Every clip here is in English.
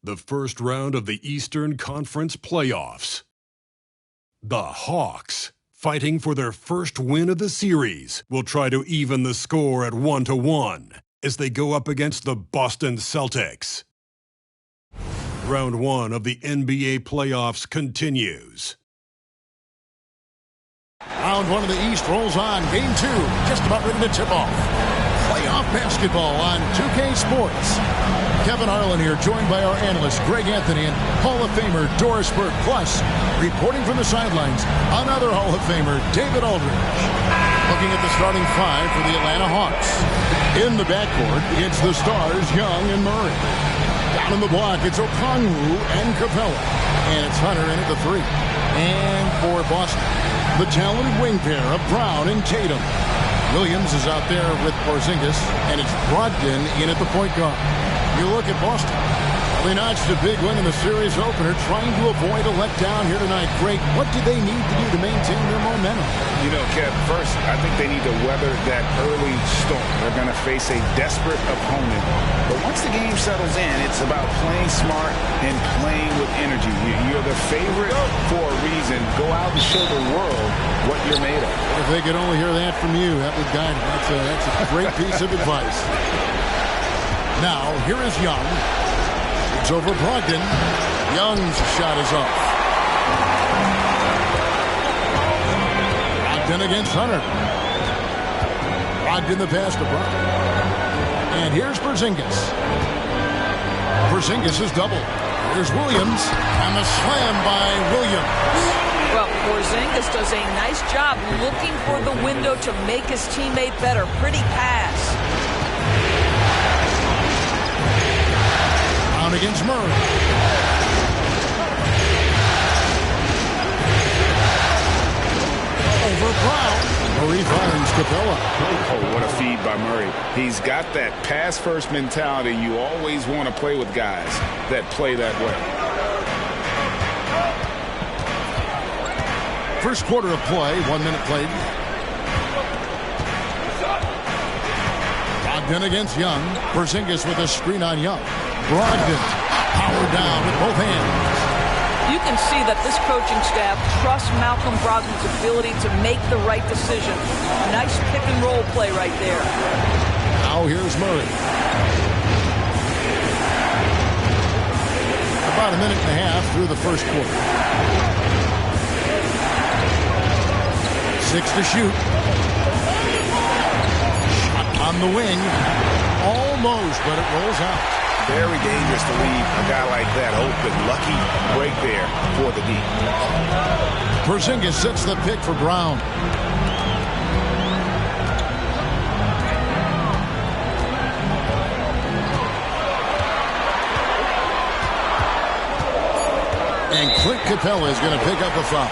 The first round of the Eastern Conference playoffs. The Hawks, fighting for their first win of the series, will try to even the score at 1-1 as they go up against the Boston Celtics. Round 1 of the NBA playoffs continues. Round 1 of the East rolls on. Game 2, just about ready to tip off. Playoff basketball on 2K Sports. Kevin Harlan here, joined by our analyst Greg Anthony and Hall of Famer Doris Burke. Plus, reporting from the sidelines, another Hall of Famer, David Aldridge. Looking at the starting five for the Atlanta Hawks. In the backcourt, it's the stars Young and Murray. Down in the block, it's Okongwu and Capella. And it's Hunter in at the three. And for Boston, the talented wing pair of Brown and Tatum. Williams is out there with Porzingis, and it's Brogdon in at the point guard. You look at Boston. They notched a big win in the series opener, trying to avoid a letdown here tonight. Greg, what do they need to do to maintain their momentum? You know, Kev, first, I think they need to weather that early storm. They're going to face a desperate opponent. But once the game settles in, it's about playing smart and playing with energy. You're the favorite for a reason. Go out and show the world what you're made of. If they could only hear that from you, that would guide them. That's a great piece of advice. Now, here is Young. It's over Brogdon. Young's shot is off. Brogdon against Hunter. Brogdon the pass to Brogdon. And here's Porzingis. Porzingis is double. Here's Williams. And the slam by Williams. Well, Porzingis does a nice job looking for the window to make his teammate better. Pretty pass. Against Murray. Over Brown. Murray finds Capella. Oh, what a feed by Murray. He's got that pass-first mentality. You always want to play with guys that play that way. First quarter of play, 1 minute played. Brogdon against Young. Porzingis with a screen on Young. Brogdon powered down with both hands. You can see that this coaching staff trusts Malcolm Brogdon's ability to make the right decision. Nice pick and roll play right there. Now here's Murray. About a minute and a half through the first quarter. 6 to shoot. Shot on the wing. Almost, but it rolls out. Very dangerous to leave a guy like that open. Lucky break there for the D. Porzingis sets the pick for Brown. And Clint Capella is going to pick up a foul.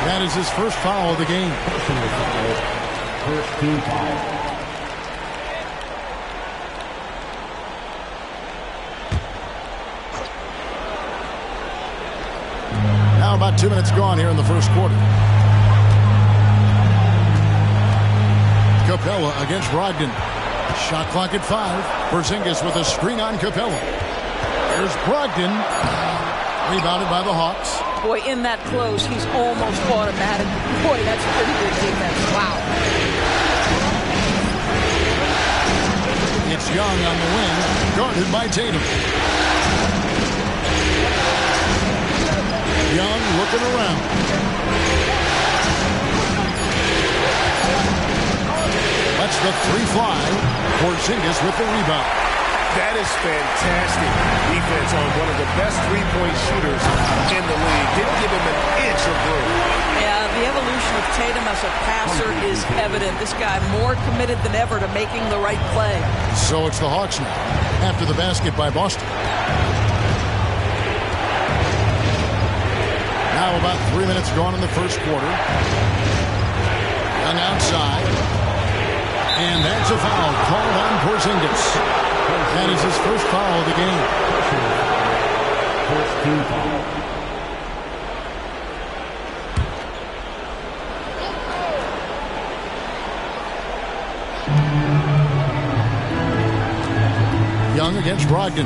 That is his first foul of the game. First team foul. Now about 2 minutes gone here in the first quarter. Capella against Brogdon. Shot clock at 5. Porzingis with a screen on Capella. Here's Brogdon. Rebounded by the Hawks. Boy, in that close, he's almost automatic. Boy, that's pretty good defense. Wow. It's Young on the wing, guarded by Tatum. Young looking around. Lets the three fly. Porzingis with the rebound. That is fantastic defense on one of the best three-point shooters in the league. Didn't give him an inch of room. Yeah, the evolution of Tatum as a passer is evident. This guy more committed than ever to making the right play. So it's the Hawks now, after the basket by Boston. Now about 3 minutes gone in the first quarter. Young outside. And that's a foul called on Porzingis. That is his first foul of the game. First team foul. Young against Brogdon.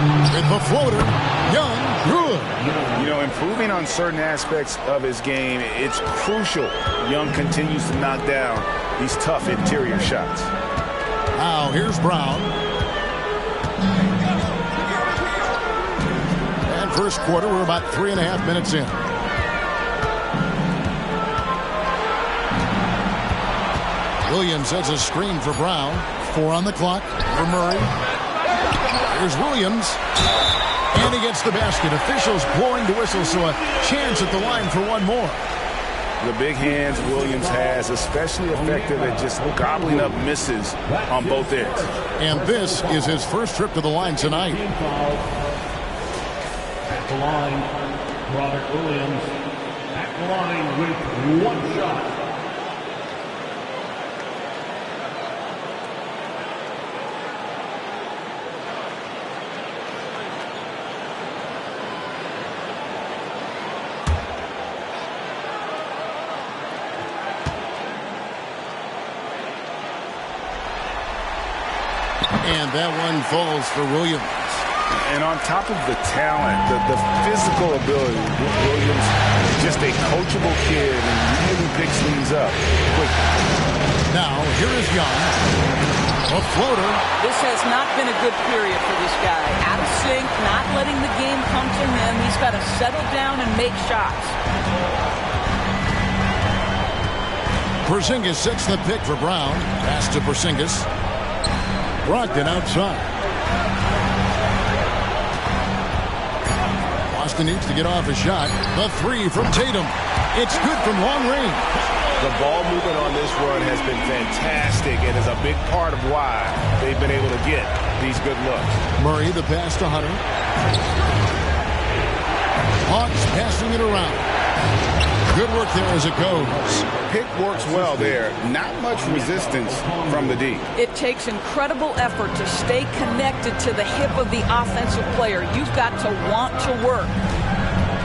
With the floater, Young, good. You know, improving on certain aspects of his game, it's crucial. Young continues to knock down these tough interior shots. Now, here's Brown. And first quarter, we're about 3.5 minutes in. Williams has a screen for Brown. 4 on the clock for Murray. Here's Williams. And he gets the basket. Officials blowing the whistle, so a chance at the line for one more. The big hands Williams has, especially effective at just gobbling up misses on both ends. And this is his first trip to the line tonight. At the line, Robert Williams. At the line with 1 shot. And that one falls for Williams. And on top of the talent, the physical ability, Williams is just a coachable kid and really picks things up quickly. Now, here is Young. A floater. This has not been a good period for this guy. Out of sync, not letting the game come to him. He's got to settle down and make shots. Porzingis sets the pick for Brown. Pass to Porzingis. Brogdon outside. Boston needs to get off a shot. The 3 from Tatum. It's good from long range. The ball movement on this run has been fantastic and is a big part of why they've been able to get these good looks. Murray, the pass to Hunter. Hawks passing it around. Good work there as it goes. Pick works well there. Not much resistance from the D. It takes incredible effort to stay connected to the hip of the offensive player. You've got to want to work.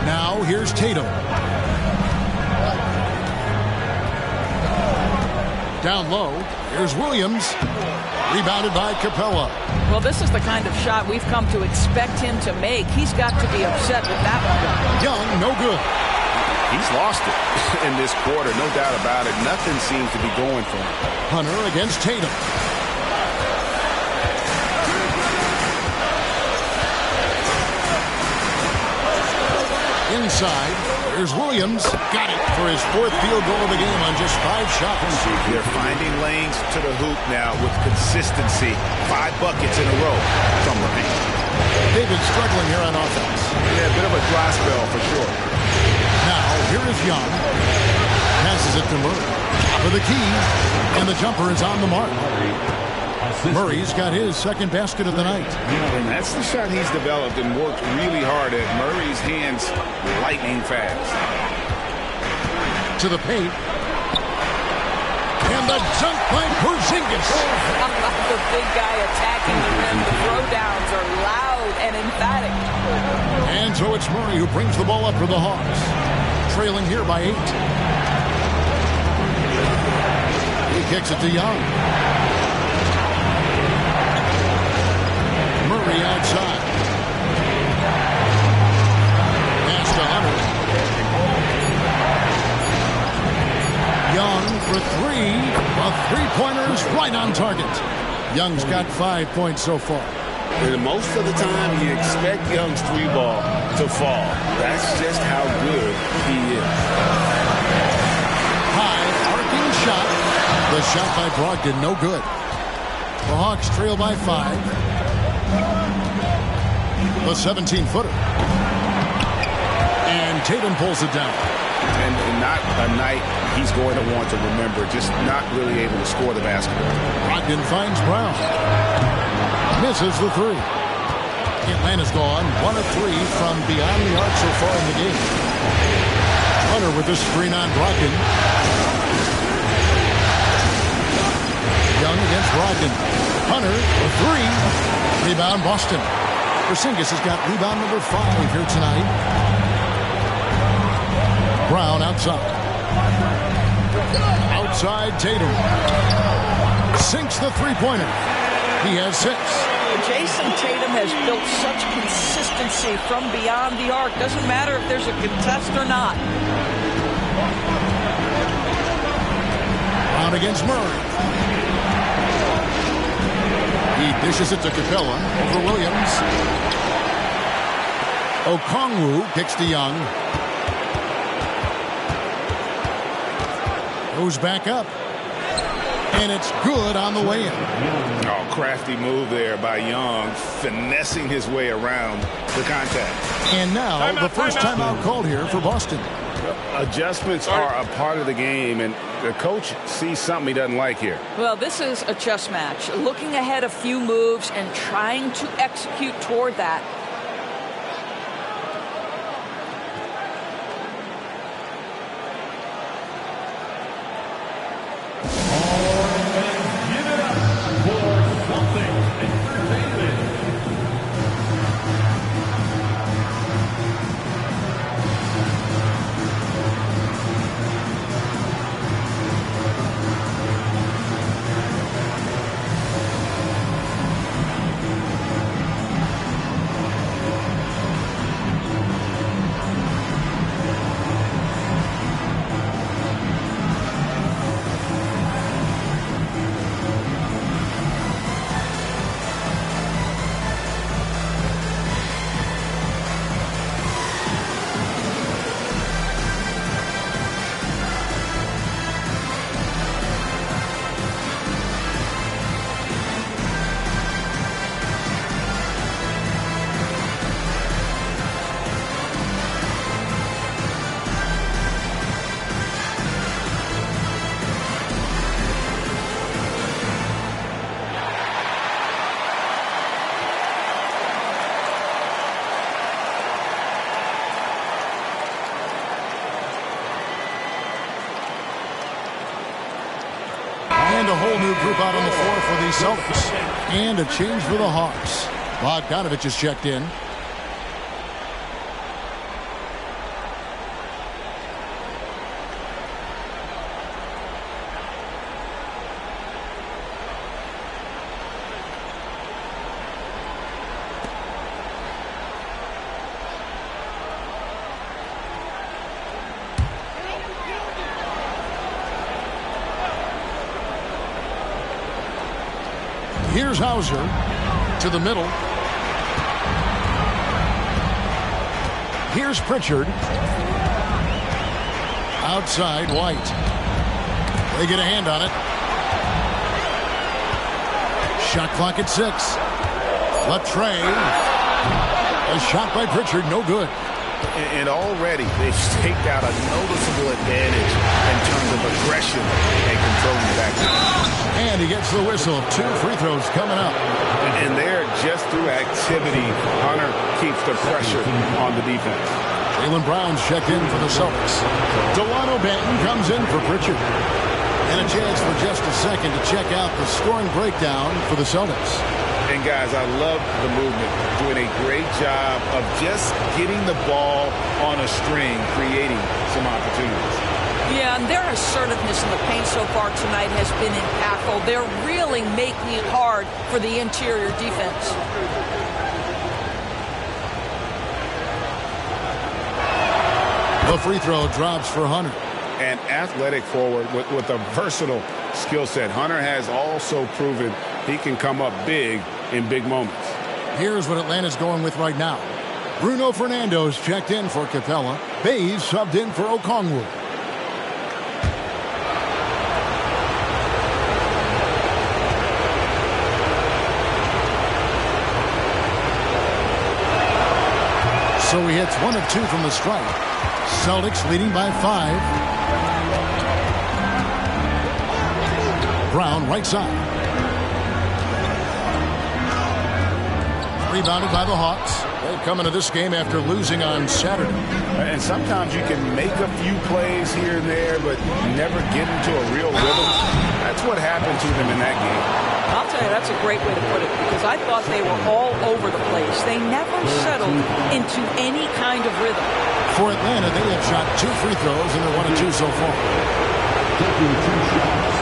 Now here's Tatum. Down low. Here's Williams. Rebounded by Capella. Well, this is the kind of shot we've come to expect him to make. He's got to be upset with that one. Young, no good. He's lost it in this quarter, no doubt about it. Nothing seems to be going for him. Hunter against Tatum. Inside, there's Williams. Got it for his 4th field goal of the game on just 5 shots. They're finding lanes to the hoop now with consistency. 5 buckets in a row from the paint. They've been struggling here on offense. Yeah, a bit of a dry spell for sure. Now, here is Young. Passes it to Murray for the key, and the jumper is on the mark. Murray's got his 2nd basket of the night. And that's the shot he's developed and worked really hard at. Murray's hands lightning fast. To the paint. And the dunk by Porzingis. The big guy attacking the rim. The throwdowns are loud and emphatic. And so it's Murray who brings the ball up for the Hawks. Trailing here by 8. He kicks it to Young. Murray outside. Pass to Hunter. Young for 3. A 3-pointer's right on target. Young's got 5 points so far. And most of the time, you expect Young's 3-ball to fall. That's just how good he is. High, arcing shot. The shot by Brogdon, no good. The Hawks trail by 5. The 17-footer. And Tatum pulls it down. And not a night he's going to want to remember, just not really able to score the basketball. Brogdon finds Brown. Misses the 3. Atlanta's gone 1 of 3 from beyond the arc so far in the game. Hunter with the screen on Brogdon. Young against Brogdon. Hunter for 3. Rebound Boston. Porzingis has got rebound number 5 here tonight. Brown outside. Outside Tatum. Sinks the 3-pointer. He has 6. Jason Tatum has built such consistency from beyond the arc. Doesn't matter if there's a contest or not. Brown against Murray. He dishes it to Capella over Williams. Okongwu kicks to Young. Goes back up. And it's good on the way in. Oh, crafty move there by Young, finessing his way around the contact. And now the first timeout called here for Boston. Adjustments are a part of the game, and the coach sees something he doesn't like here. Well, this is a chess match. Looking ahead a few moves and trying to execute toward that. And a whole new group out on the floor for the Celtics. And a change for the Hawks. Bogdanovich is checked in. Here's Hauser to the middle. Here's Pritchard. Outside, White. They get a hand on it. Shot clock at 6. Latre. A shot by Pritchard, no good. And already they've staked out a noticeable advantage in terms of aggression and controlling the back. And he gets the whistle. 2 free throws coming up. And there, just through activity, Hunter keeps the pressure on the defense. Jaylen Brown's checked in for the Celtics. Delano Banton comes in for Pritchard. And a chance for just a second to check out the scoring breakdown for the Celtics. And guys, I love the movement. Doing a great job of just getting the ball on a string, creating some opportunities. Yeah, and their assertiveness in the paint so far tonight has been impactful. They're really making it hard for the interior defense. The free throw drops for Hunter. An athletic forward with a versatile skill set. Hunter has also proven he can come up big in big moments. Here's what Atlanta's going with right now. Bruno Fernando's checked in for Capella. Bays subbed in for Okongwu. So he hits 1 of 2 from the stripe. Celtics leading by 5. Brown right side. Rebounded by the Hawks. They come into this game after losing on Saturday. And sometimes you can make a few plays here and there, but never get into a real rhythm. That's what happened to them in that game. I'll tell you, that's a great way to put it, because I thought they were all over the place. They never settled into any kind of rhythm. For Atlanta, they have shot 2 free throws, and they're 1 of 2 so far. Taking 2 shots.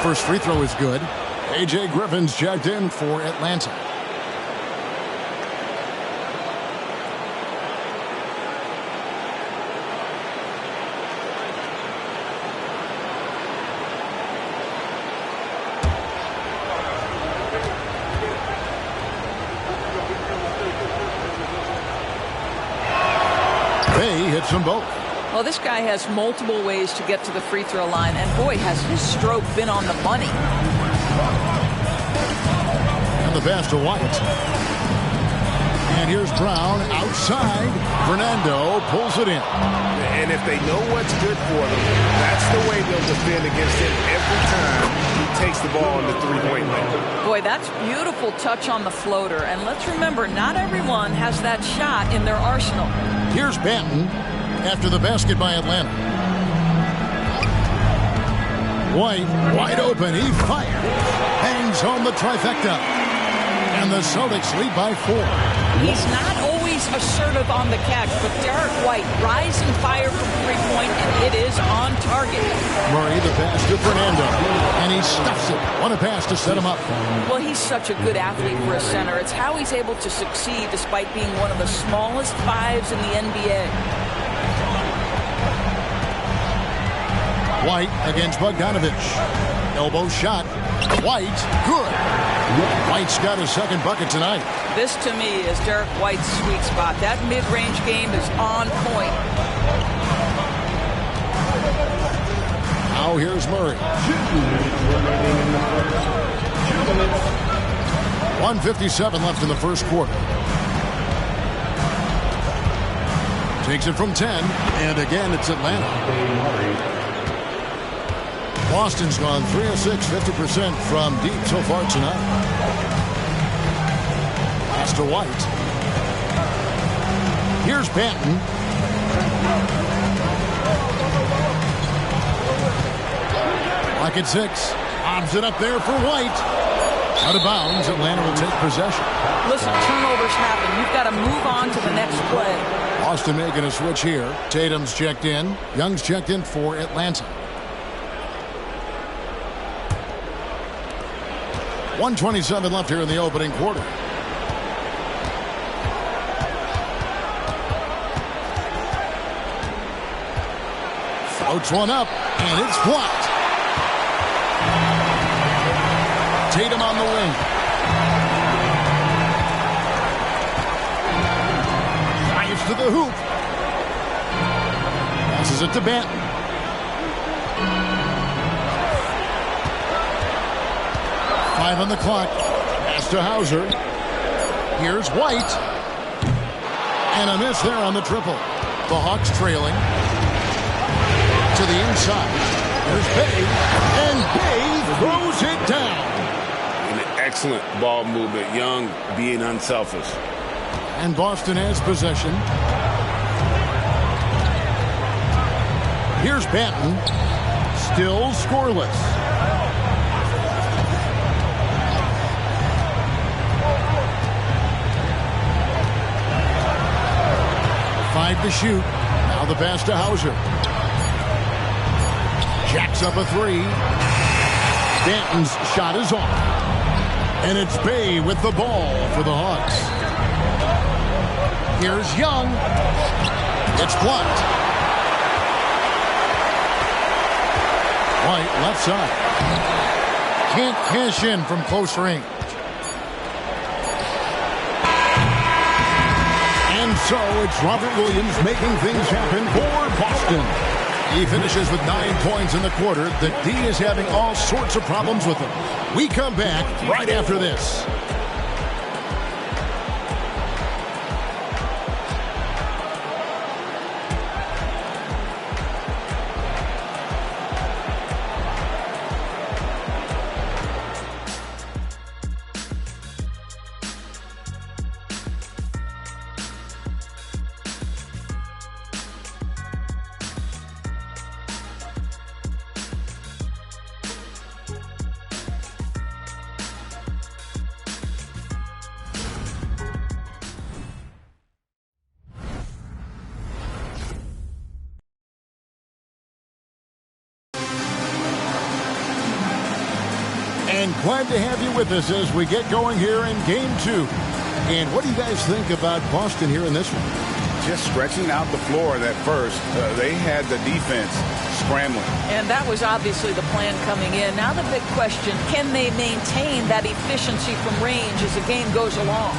first free throw is good. A.J. Griffin's checked in for Atlanta. Bay hits them both. Well, this guy has multiple ways to get to the free throw line, and boy, has his stroke been on the money. And the pass to White. And here's Brown outside. Fernando pulls it in. And if they know what's good for them, that's the way they'll defend against him every time he takes the ball in the three-point line. Boy, that's beautiful touch on the floater. And let's remember, not everyone has that shot in their arsenal. Here's Banton after the basket by Atlanta. White, wide open. He fires. Hangs home the trifecta. And the Celtics lead by 4. He's not always assertive on the catch, but Derek White, rise and fire from three-point, and it is on target. Murray, the pass to Fernando. And he stuffs it. What a pass to set him up. Well, he's such a good athlete for a center. It's how he's able to succeed despite being one of the smallest fives in the NBA. White against Bogdanovich. Elbow shot. White, good. White's got his second bucket tonight. This, to me, is Derek White's sweet spot. That mid-range game is on point. Now here's Murray. 1:57 left in the first quarter. Takes it from 10, and again it's Atlanta. Boston's gone 3 of 6, 50% from deep so far tonight. Pass to White. Here's Banton. Lock at 6. Obs it up there for White. Out of bounds. Atlanta will take possession. Listen, turnovers happen. You've got to move on to the next play. Boston making a switch here. Tatum's checked in. Young's checked in for Atlanta. 1:27 left here in the opening quarter. Floats one up, and it's blocked. Tatum on the wing. Drives to the hoop. Passes it to Banton. Five on the clock. Pass to Hauser. Here's White. And a miss there on the triple. The Hawks trailing. To the inside. Here's Bay. And Bay throws it down. An excellent ball movement. Young being unselfish. And Boston has possession. Here's Banton. Still scoreless. To shoot. Now the pass to Hauser. Jacks up a three. Banton's shot is off. And it's Bay with the ball for the Hawks. Here's Young. It's blocked. White left side. Can't cash in from close range. And so it's Robert Williams making things happen for Boston. He finishes with 9 points in the quarter. The D is having all sorts of problems with him. We come back right after this. And glad to have you with us as we get going here in Game 2. And what do you guys think about Boston here in this one? Just stretching out the floor that first. They had the defense scrambling. And that was obviously the plan coming in. Now the big question, can they maintain that efficiency from range as the game goes along?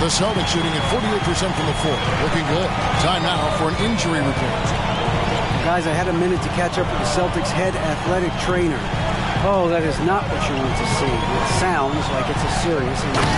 The Celtics shooting at 48% from the floor. Looking good. Time now for an injury report. Guys, I had a minute to catch up with the Celtics head athletic trainer. Oh, that is not what you want to see. It sounds like it's a serious injury.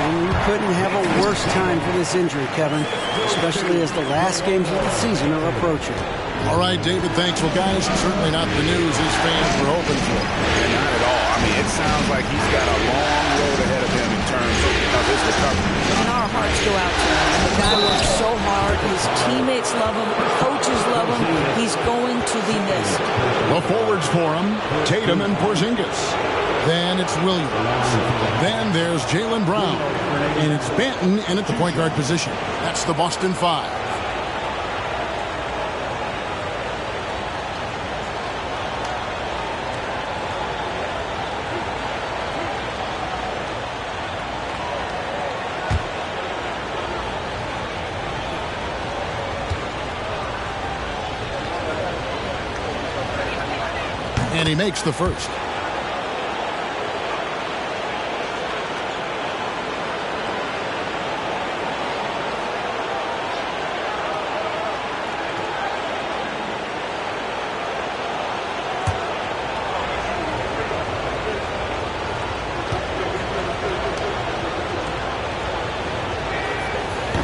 And you couldn't have a worse time for this injury, Kevin, especially as the last games of the season are approaching. All right, David, thanks. Well, guys, certainly not the news his fans were hoping for. And not at all. I mean, it sounds like he's got a long road ahead of him in terms of his recovery. And our hearts go out to him. The guy works so hard. His teammates love him. Coaches love him. He's going to be missed. The forwards for him, Tatum and Porzingis. Then it's Williams. Then there's Jaylen Brown. And it's Banton in at the point guard position. That's the Boston Five. And he makes the first.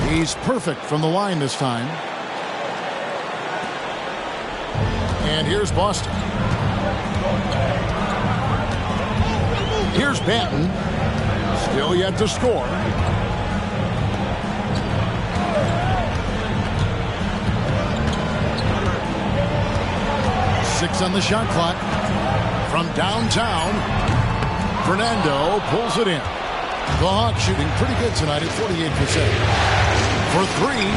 He's perfect from the line this time. And here's Boston. Here's Banton. Still yet to score. Six on the shot clock. From downtown, Fernando pulls it in. The Hawks shooting pretty good tonight at 48%. For three,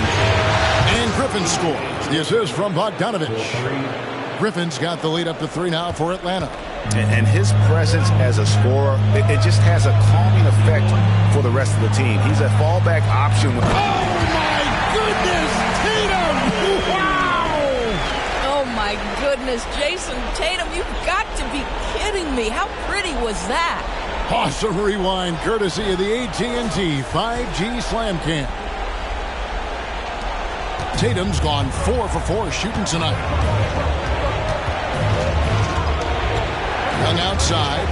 and Griffin scores. The assist from Bogdanovich. Griffin's got the lead up to 3 now for Atlanta. And his presence as a scorer, it just has a calming effect for the rest of the team. He's a fallback option. Oh, my goodness, Tatum! Wow! Oh, my goodness, Jason Tatum, you've got to be kidding me. How pretty was that? Awesome rewind, courtesy of the AT&T 5G Slam Cam. Tatum's gone 4 for 4 shooting tonight. Young outside.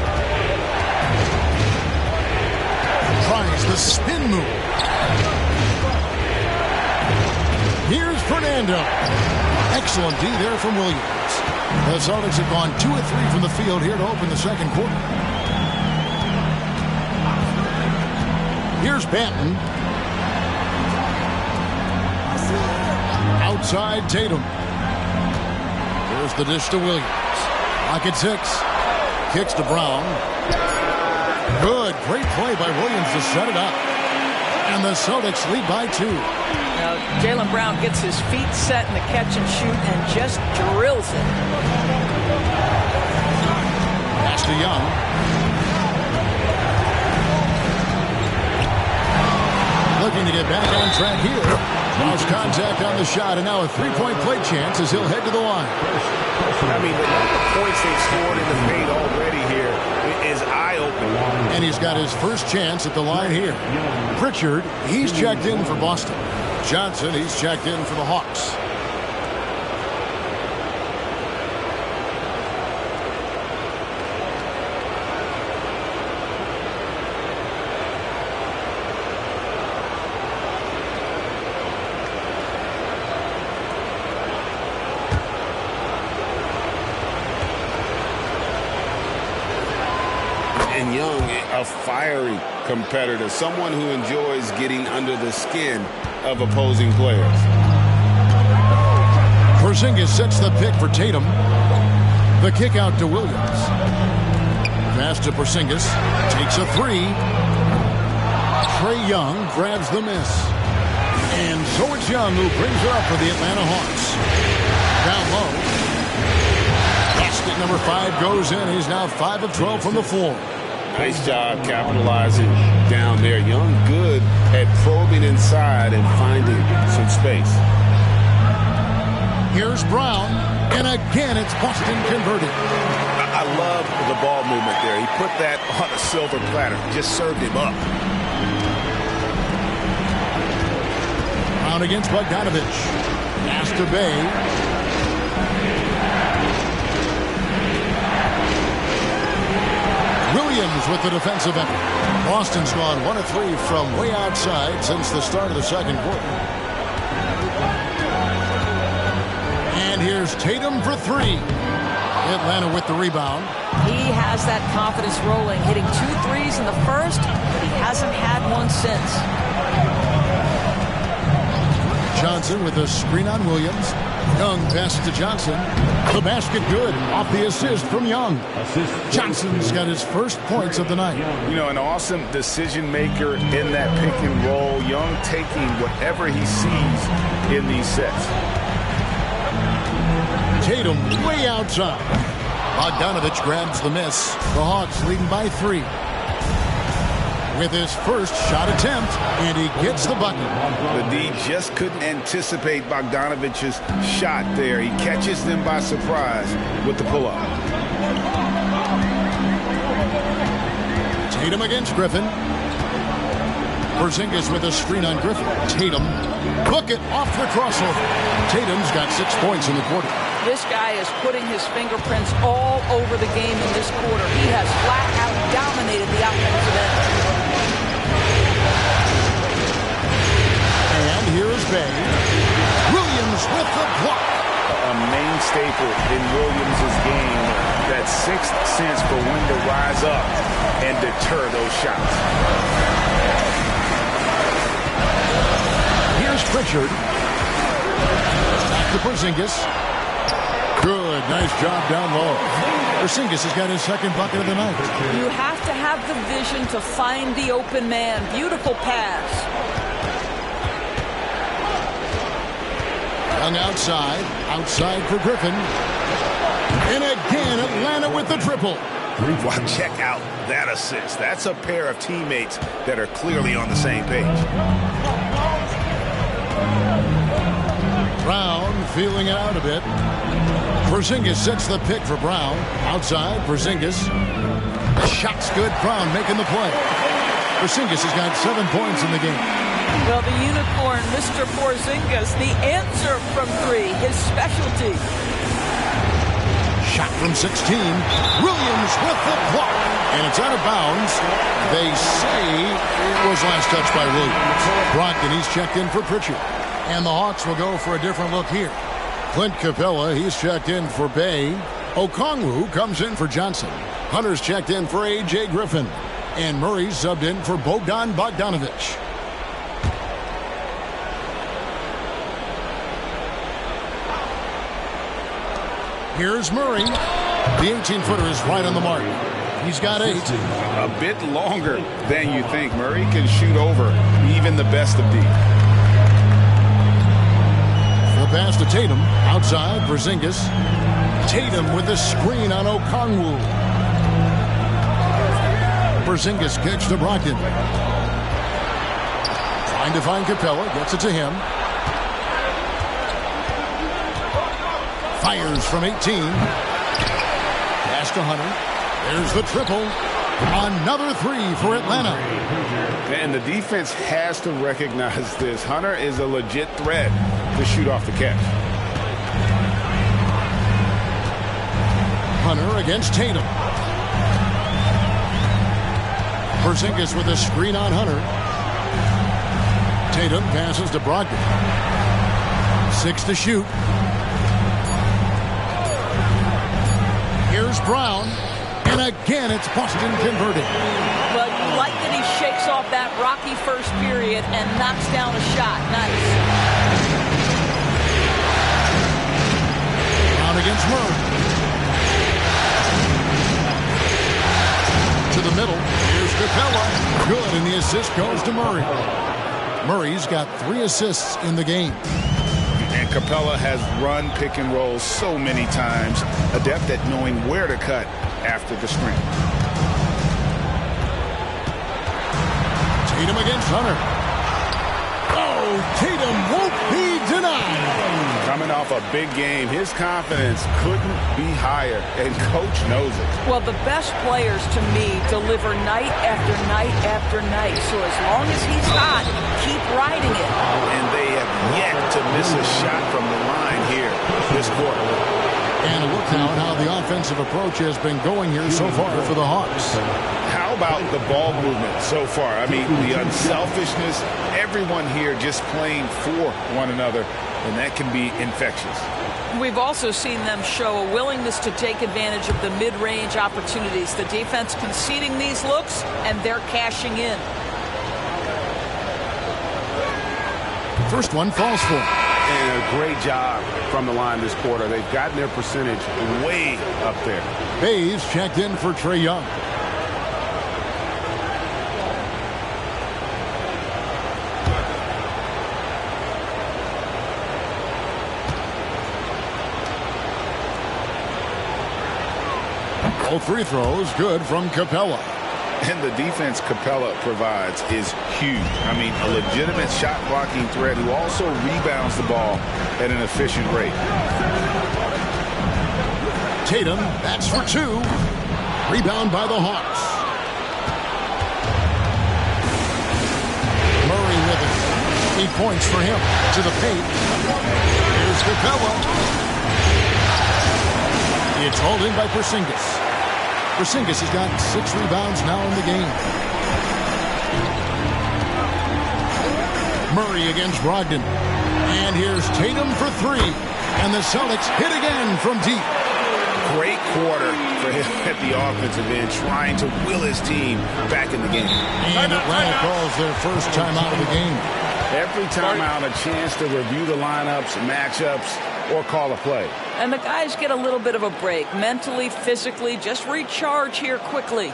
Tries the spin move. Here's Fernando. Excellent D there from Williams. The Celtics have gone 2 of 3 from the field here to open the second quarter. Here's Banton. Outside Tatum. Here's the dish to Williams. Lock at 6. Kicks to Brown. Good. Great play by Williams to set it up. And the Celtics lead by 2. Now, Jaylen Brown gets his feet set in the catch and shoot and just drills it. Pass to Young. Looking to get back on track here. Lost contact on the shot, and now a three-point play chance as he'll head to the line. I mean, the points they've scored in the paint already here is eye-opening. And he's got his first chance at the line here. Pritchard, he's checked in for Boston. Johnson, he's checked in for the Hawks. And Young, a fiery competitor, someone who enjoys getting under the skin of opposing players. Porzingis sets the pick for Tatum. The kick out to Williams. Pass to Porzingis. Takes a 3. Trae Young grabs the miss. And so it's Young who brings it up for the Atlanta Hawks. Down low. Basket number 5 goes in. He's now 5 of 12 from the floor. Nice job capitalizing down there. Young good at probing inside and finding some space. Here's Brown, and again it's Boston converted. I love the ball movement there. He put that on a silver platter. Just served him up. Brown against Bogdanovich. Pass to Bay. Williams with the defensive effort. Boston's gone 1 of 3 from way outside since the start of the second quarter. And here's Tatum for 3. Atlanta with the rebound. He has that confidence rolling, hitting 2 threes in the first, but he hasn't had one since. Johnson with a screen on Williams. Young passes to Johnson. The basket good off the assist from Young. Johnson's got his first points of the night. You know, an awesome decision maker in that pick and roll. Young taking whatever he sees in these sets. Tatum way outside. Bogdanovich grabs the miss. The Hawks leading by 3. With his first shot attempt, and he gets the bucket. The D just couldn't anticipate Bogdanovich's shot there. He catches them by surprise with the pull-up. Tatum against Griffin. Porzingis with a screen on Griffin. Tatum, book it off the crossover. Tatum's got 6 points in the quarter. This guy is putting his fingerprints all over the game in this quarter. He has flat out dominated the offensive end. And here's Bay. Williams with the block. A main staple in Williams' game. That sixth sense for when to rise up and deter those shots. Here's Pritchard. Back to Porzingis. Good, nice job down low. Porzingis has got his second bucket of the night. You have to have the vision to find the open man. Beautiful pass. Young outside for Griffin. And again, Atlanta with the triple. Wow, check out that assist. That's a pair of teammates that are clearly on the same page. Brown feeling it out a bit. Porzingis sets the pick for Brown. Outside, Porzingis. The shot's good. Brown making the play. Porzingis has got 7 points in the game. Well, the unicorn, Mr. Porzingis, the answer from 3, his specialty. Shot from 16. Williams with the block. And it's out of bounds. They say it was last touched by Williams. Brogdon, he's checked in for Pritchard. And the Hawks will go for a different look here. Clint Capella, he's checked in for Bay. Okongwu comes in for Johnson. Hunter's checked in for A.J. Griffin. And Murray's subbed in for Bogdan Bogdanovich. Here's Murray. The 18-footer is right on the mark. He's got 8. A bit longer than you think. Murray can shoot over even the best of D. The pass to Tatum. Outside, Porzingis. Tatum with the screen on Okongwu. Porzingis kicks to Brogdon. Trying to find Capella. Gets it to him. Fires from 18. Pass to Hunter. There's the triple. Another 3 for Atlanta. And the defense has to recognize this. Hunter is a legit threat to shoot off the catch. Hunter against Tatum. Porzingis with a screen on Hunter. Tatum passes to Brogdon. 6 to shoot. Here's Brown. And again, it's Boston converting. Well, you like that he shakes off that rocky first period and knocks down a shot. Nice. Brown against Murray. To the middle. Here's Capella. Good, and the assist goes to Murray. Murray's got 3 assists in the game. And Capella has run pick and roll so many times, adept at knowing where to cut after the screen. Tatum against Hunter. Oh, Tatum won't be denied. Coming off a big game, his confidence couldn't be higher, and coach knows it. Well, the best players, to me, deliver night after night after night. So as long as he's hot, keep riding it. And they have yet to miss a shot from the line here this quarter. And look now at how the offensive approach has been going here so far for the Hawks. How about the ball movement so far? I mean, the unselfishness, everyone here just playing for one another, and that can be infectious. We've also seen them show a willingness to take advantage of the mid-range opportunities. The defense conceding these looks, and they're cashing in. First one falls for. And a great job from the line this quarter. They've gotten their percentage way up there. Hayes checked in for Trae Young. All free throws good from Capella. And the defense Capella provides is huge. I mean, a legitimate shot-blocking threat who also rebounds the ball at an efficient rate. Tatum, that's for two. Rebound by the Hawks. Murray with it. 8 points for him. To the paint. Here's Capella. It's hauled in by Porzingis. Porzingis has got 6 rebounds now in the game. Murray against Brogdon. And here's Tatum for 3. And the Celtics hit again from deep. Great quarter for him at the offensive end, trying to will his team back in the game. And Atlanta calls their first timeout of the game. Every timeout, a chance to review the lineups, matchups, or call a play. And the guys get a little bit of a break, mentally, physically, just recharge here quickly.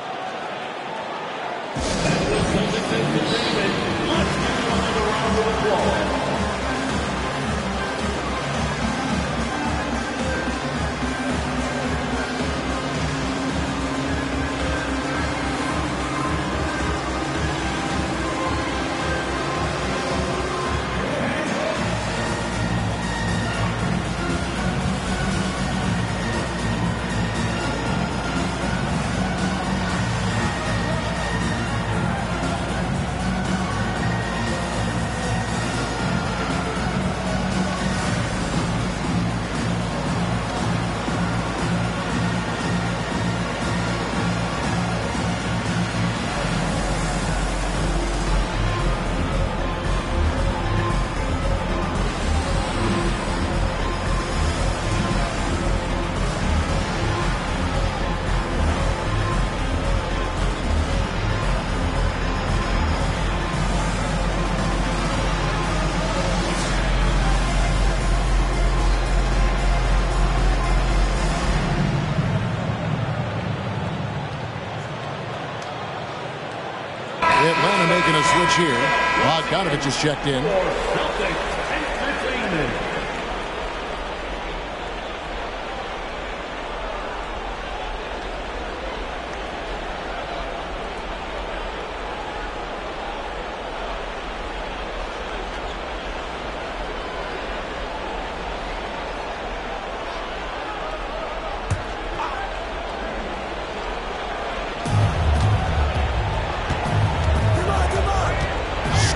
Atlanta making a switch here. Bogdanovich is checked in.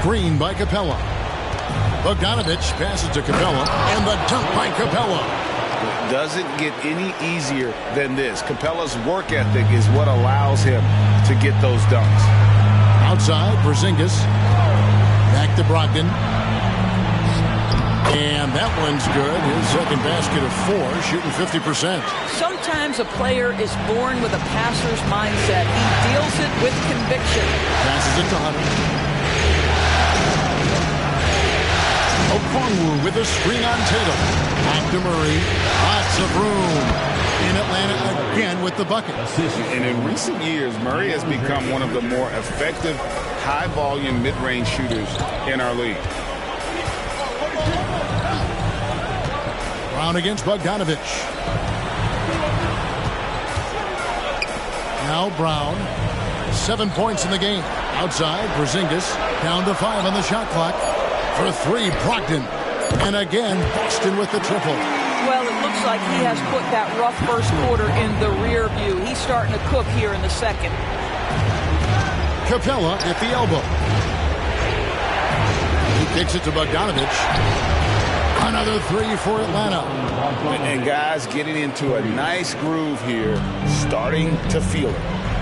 Screen by Capella. Bogdanovich passes to Capella, and the dunk by Capella. It doesn't get any easier than this. Capella's work ethic is what allows him to get those dunks. Outside, Porzingis. Back to Brogdon. And that one's good. His second basket of 4, shooting 50%. Sometimes a player is born with a passer's mindset. He deals it with conviction. Passes it to Hunter. Okongwu with a screen on Tatum. Back to Murray. Lots of room. In Atlanta again with the bucket. And in recent years, Murray has become one of the more effective, high-volume, mid-range shooters in our league. Brown against Bogdanovich. Now Brown. 7 points in the game. Outside, Porzingis down to 5 on the shot clock. For 3, Brogdon. And again, Boston with the triple. Well, it looks like he has put that rough first quarter in the rear view. He's starting to cook here in the second. Capella at the elbow. He kicks it to Bogdanovich. Another 3 for Atlanta. And guys getting into a nice groove here, starting to feel it.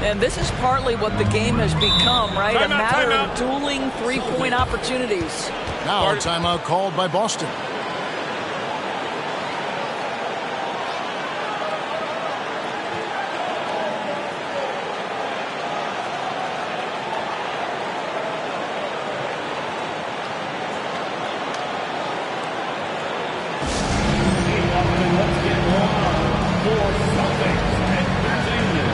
And this is partly what the game has become, right? A matter of dueling three-point opportunities. Now a timeout called by Boston. Let's get one for Celtics Entertainment.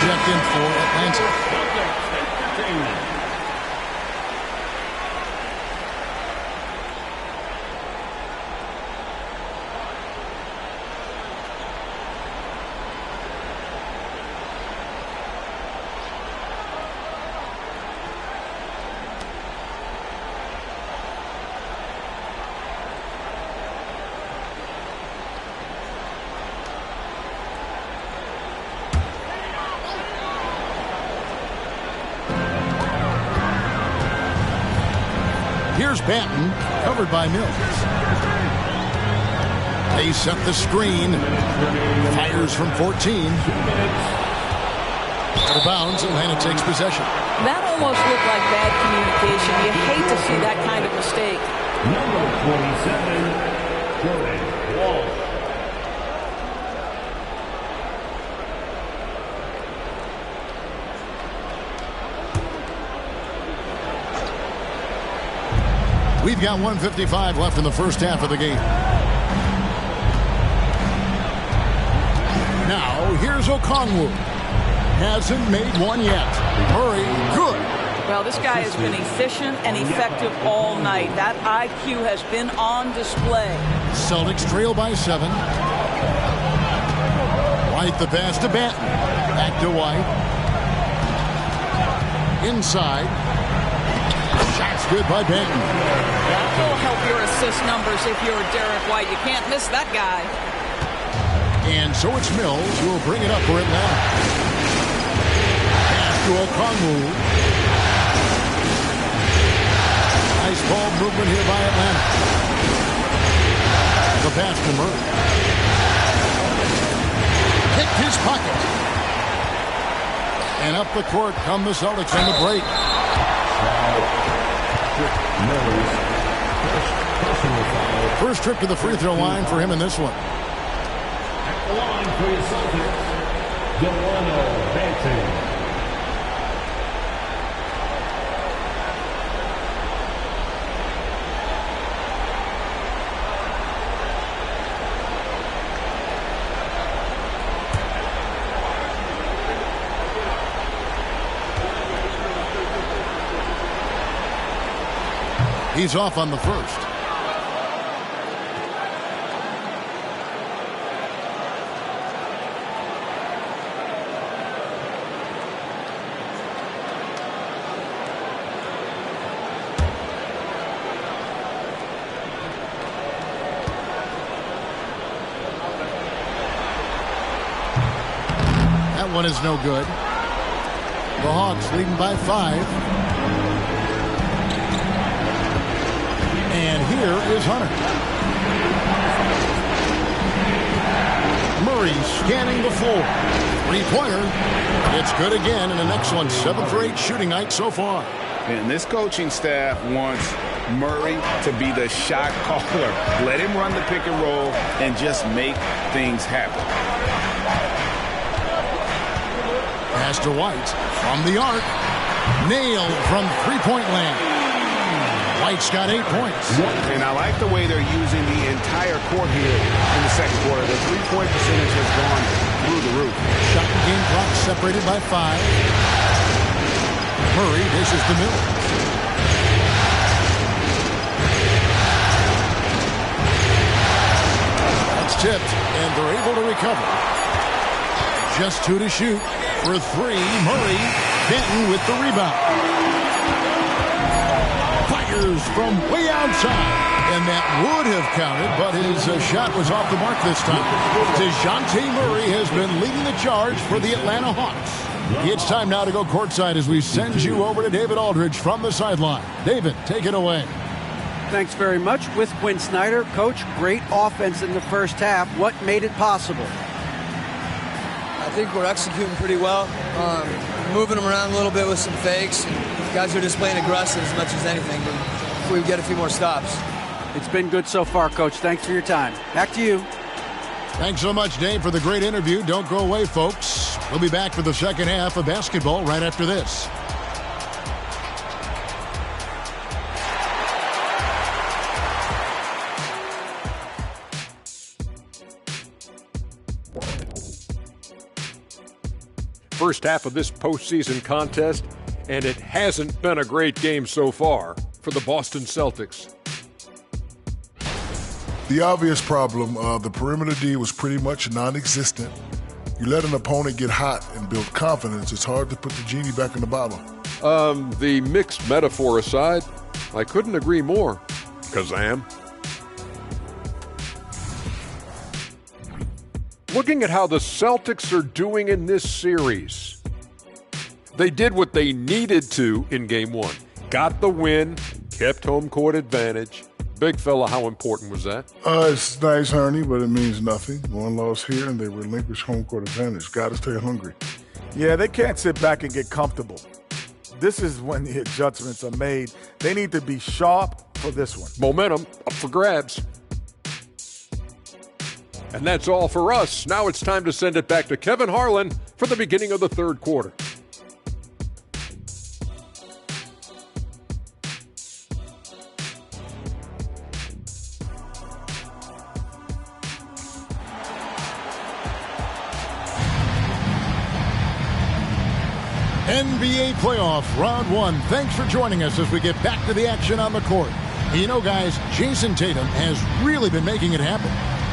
checked in for Atlanta. Here's Banton, covered by Mills. They set the screen. Fires from 14. Out of bounds, Atlanta takes possession. That almost looked like bad communication. You hate to see that kind of mistake. Number 27, Jordan Wall. We've got 1:55 left in the first half of the game. Now, here's Okongwu. Hasn't made one yet. Murray, good. Well, this guy has been efficient and effective all night. That IQ has been on display. Celtics trail by 7. White the pass to Banton. Back to White. Inside. Shots good by Banton. That will help your assist numbers if you're Derek White. You can't miss that guy. And so it's Mills who will bring it up for Atlanta. Pass to Okongwu. Nice ball movement here by Atlanta. The pass to Murray. Picked his pocket. And up the court come the Celtics on the break. First trip to the free throw line for him in this one. At the line for your Celtics, Delano Banton. He's off on the first. one is no good. The Hawks leading by 5. And here is Hunter. Murray scanning the floor. Three-pointer. It's good again, and an excellent 7 for 8 shooting night so far. And this coaching staff wants Murray to be the shot caller. Let him run the pick and roll and just make things happen. Pass to White from the arc. Nailed from three-point land. White's got 8 points. And I like the way they're using the entire court here in the second quarter. The three-point percentage has gone through the roof. Shot and game clock separated by 5. Murray dishes to Miller. That's tipped, and they're able to recover. Just 2 to shoot. For 3, Murray. Benton with the rebound. Fires from way outside. And that would have counted, but his shot was off the mark this time. DeJounte Murray has been leading the charge for the Atlanta Hawks. It's time now to go courtside as we send you over to David Aldridge from the sideline. David, take it away. Thanks very much. With Quinn Snyder, Coach, great offense in the first half. What made it possible? I think we're executing pretty well. Moving them around a little bit with some fakes. Guys are just playing aggressive as much as anything. If we get a few more stops. It's been good so far, Coach. Thanks for your time. Back to you. Thanks so much, Dave, for the great interview. Don't go away, folks. We'll be back for the second half of basketball right after this. First half of this postseason contest, and it hasn't been a great game so far for the Boston Celtics. The obvious problem, the perimeter D was pretty much non-existent. You let an opponent get hot and build confidence, it's hard to put the genie back in the bottle. The mixed metaphor aside, I couldn't agree more. Kazam. Looking at how the Celtics are doing in this series, they did what they needed to in Game 1. Got the win, kept home court advantage. Big fella, how important was that? It's nice, Ernie, but it means nothing. One loss here, and they relinquish home court advantage. Got to stay hungry. Yeah, they can't sit back and get comfortable. This is when the adjustments are made. They need to be sharp for this one. Momentum up for grabs. And that's all for us. Now it's time to send it back to Kevin Harlan for the beginning of the third quarter. NBA playoff round 1. Thanks for joining us as we get back to the action on the court. You know, guys, Jason Tatum has really been making it happen.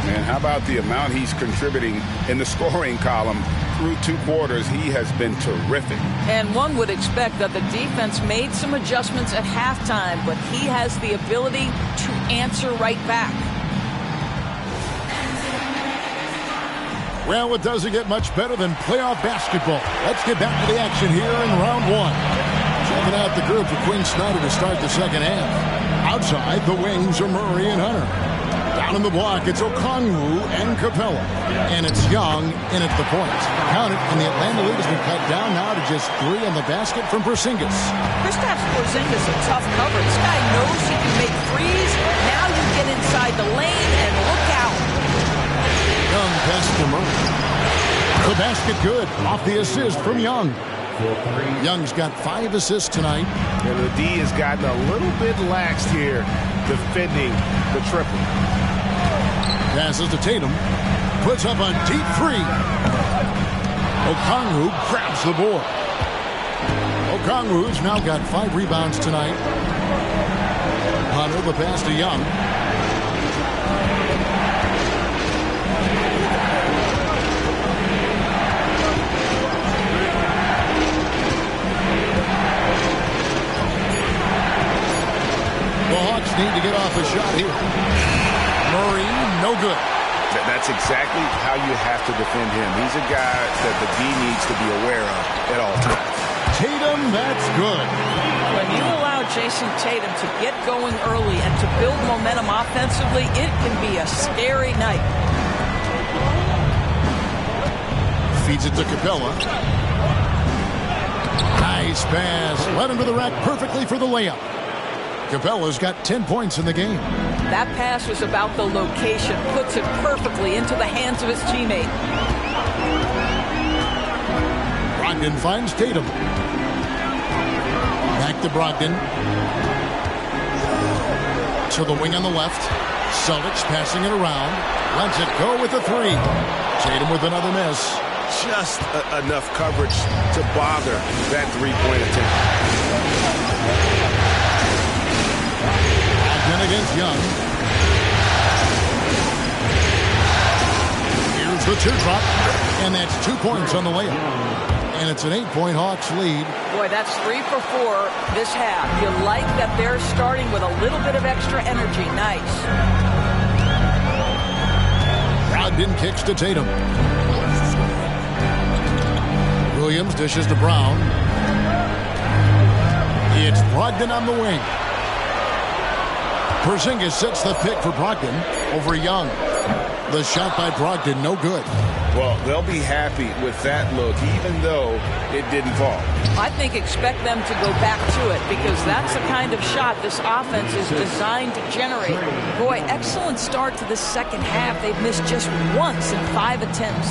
Man, how about the amount he's contributing in the scoring column through 2 quarters? He has been terrific. And one would expect that the defense made some adjustments at halftime, but he has the ability to answer right back. Well, it doesn't get much better than playoff basketball. Let's get back to the action here in round 1. Checking out the group for Quinn Snyder to start the second half. Outside, the wings are Murray and Hunter. Down in the block, it's Okongwu and Capella. And it's Young in at the point. Count it, and the Atlanta lead has been cut down now to just 3 on the basket from Porzingis. Kristaps Porzingis, a tough cover. This guy knows he can make threes. Now you get inside the lane and look out. Young pass to Murray. The basket good. Off the assist from Young. Young's got 5 assists tonight. And the D has gotten a little bit laxed here defending the triple. Passes to Tatum. Puts up a deep 3. Okongwu grabs the board. Okongwu's now got 5 rebounds tonight. Hunter, the pass to Young. The Hawks need to get off a shot here. Murray, no good. That's exactly how you have to defend him. He's a guy that the D needs to be aware of at all times. Tatum, that's good. When you allow Jason Tatum to get going early and to build momentum offensively, it can be a scary night. Feeds it to Capella. Nice pass. Led him to the rack perfectly for the layup. Capella's got 10 points in the game. That pass was about the location. Puts it perfectly into the hands of his teammate. Brogdon finds Tatum. Back to Brogdon. To the wing on the left. Celtics passing it around. Lets it go with a three. Tatum with another miss. Just enough coverage to bother that three-point attempt. Again against Young. Here's the teardrop. And that's 2 points on the layup. And it's an 8-point Hawks lead. Boy, that's 3 for 4 this half. You like that they're starting with a little bit of extra energy. Nice. Brogdon kicks to Tatum. Williams dishes to Brown. It's Brogdon on the wing. Porzingis sets the pick for Brogdon over Young. The shot by Brogdon, no good. Well, they'll be happy with that look, even though it didn't fall. I think expect them to go back to it because that's the kind of shot this offense is designed to generate. Boy, excellent start to the second half. They've missed just once in 5 attempts.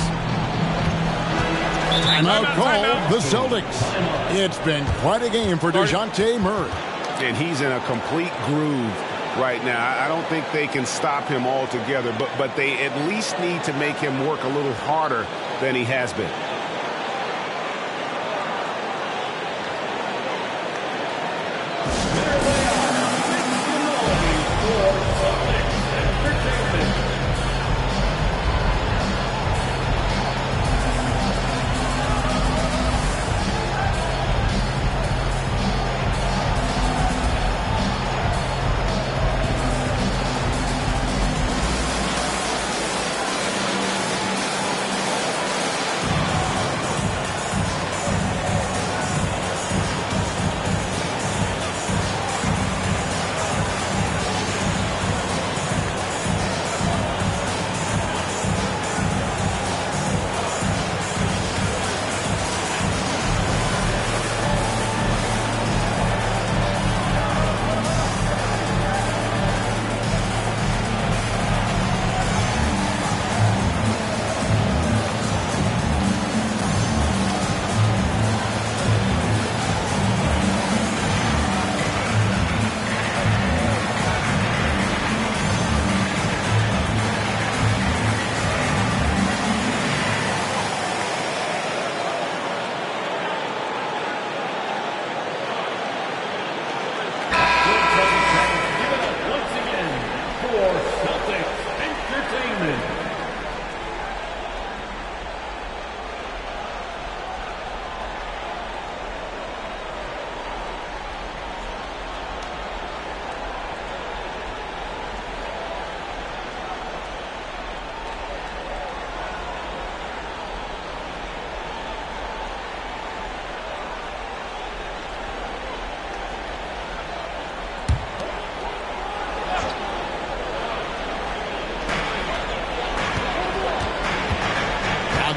Timeout called the Celtics. It's been quite a game for DeJounte Murray. And he's in a complete groove right now. I don't think they can stop him altogether, but they at least need to make him work a little harder than he has been.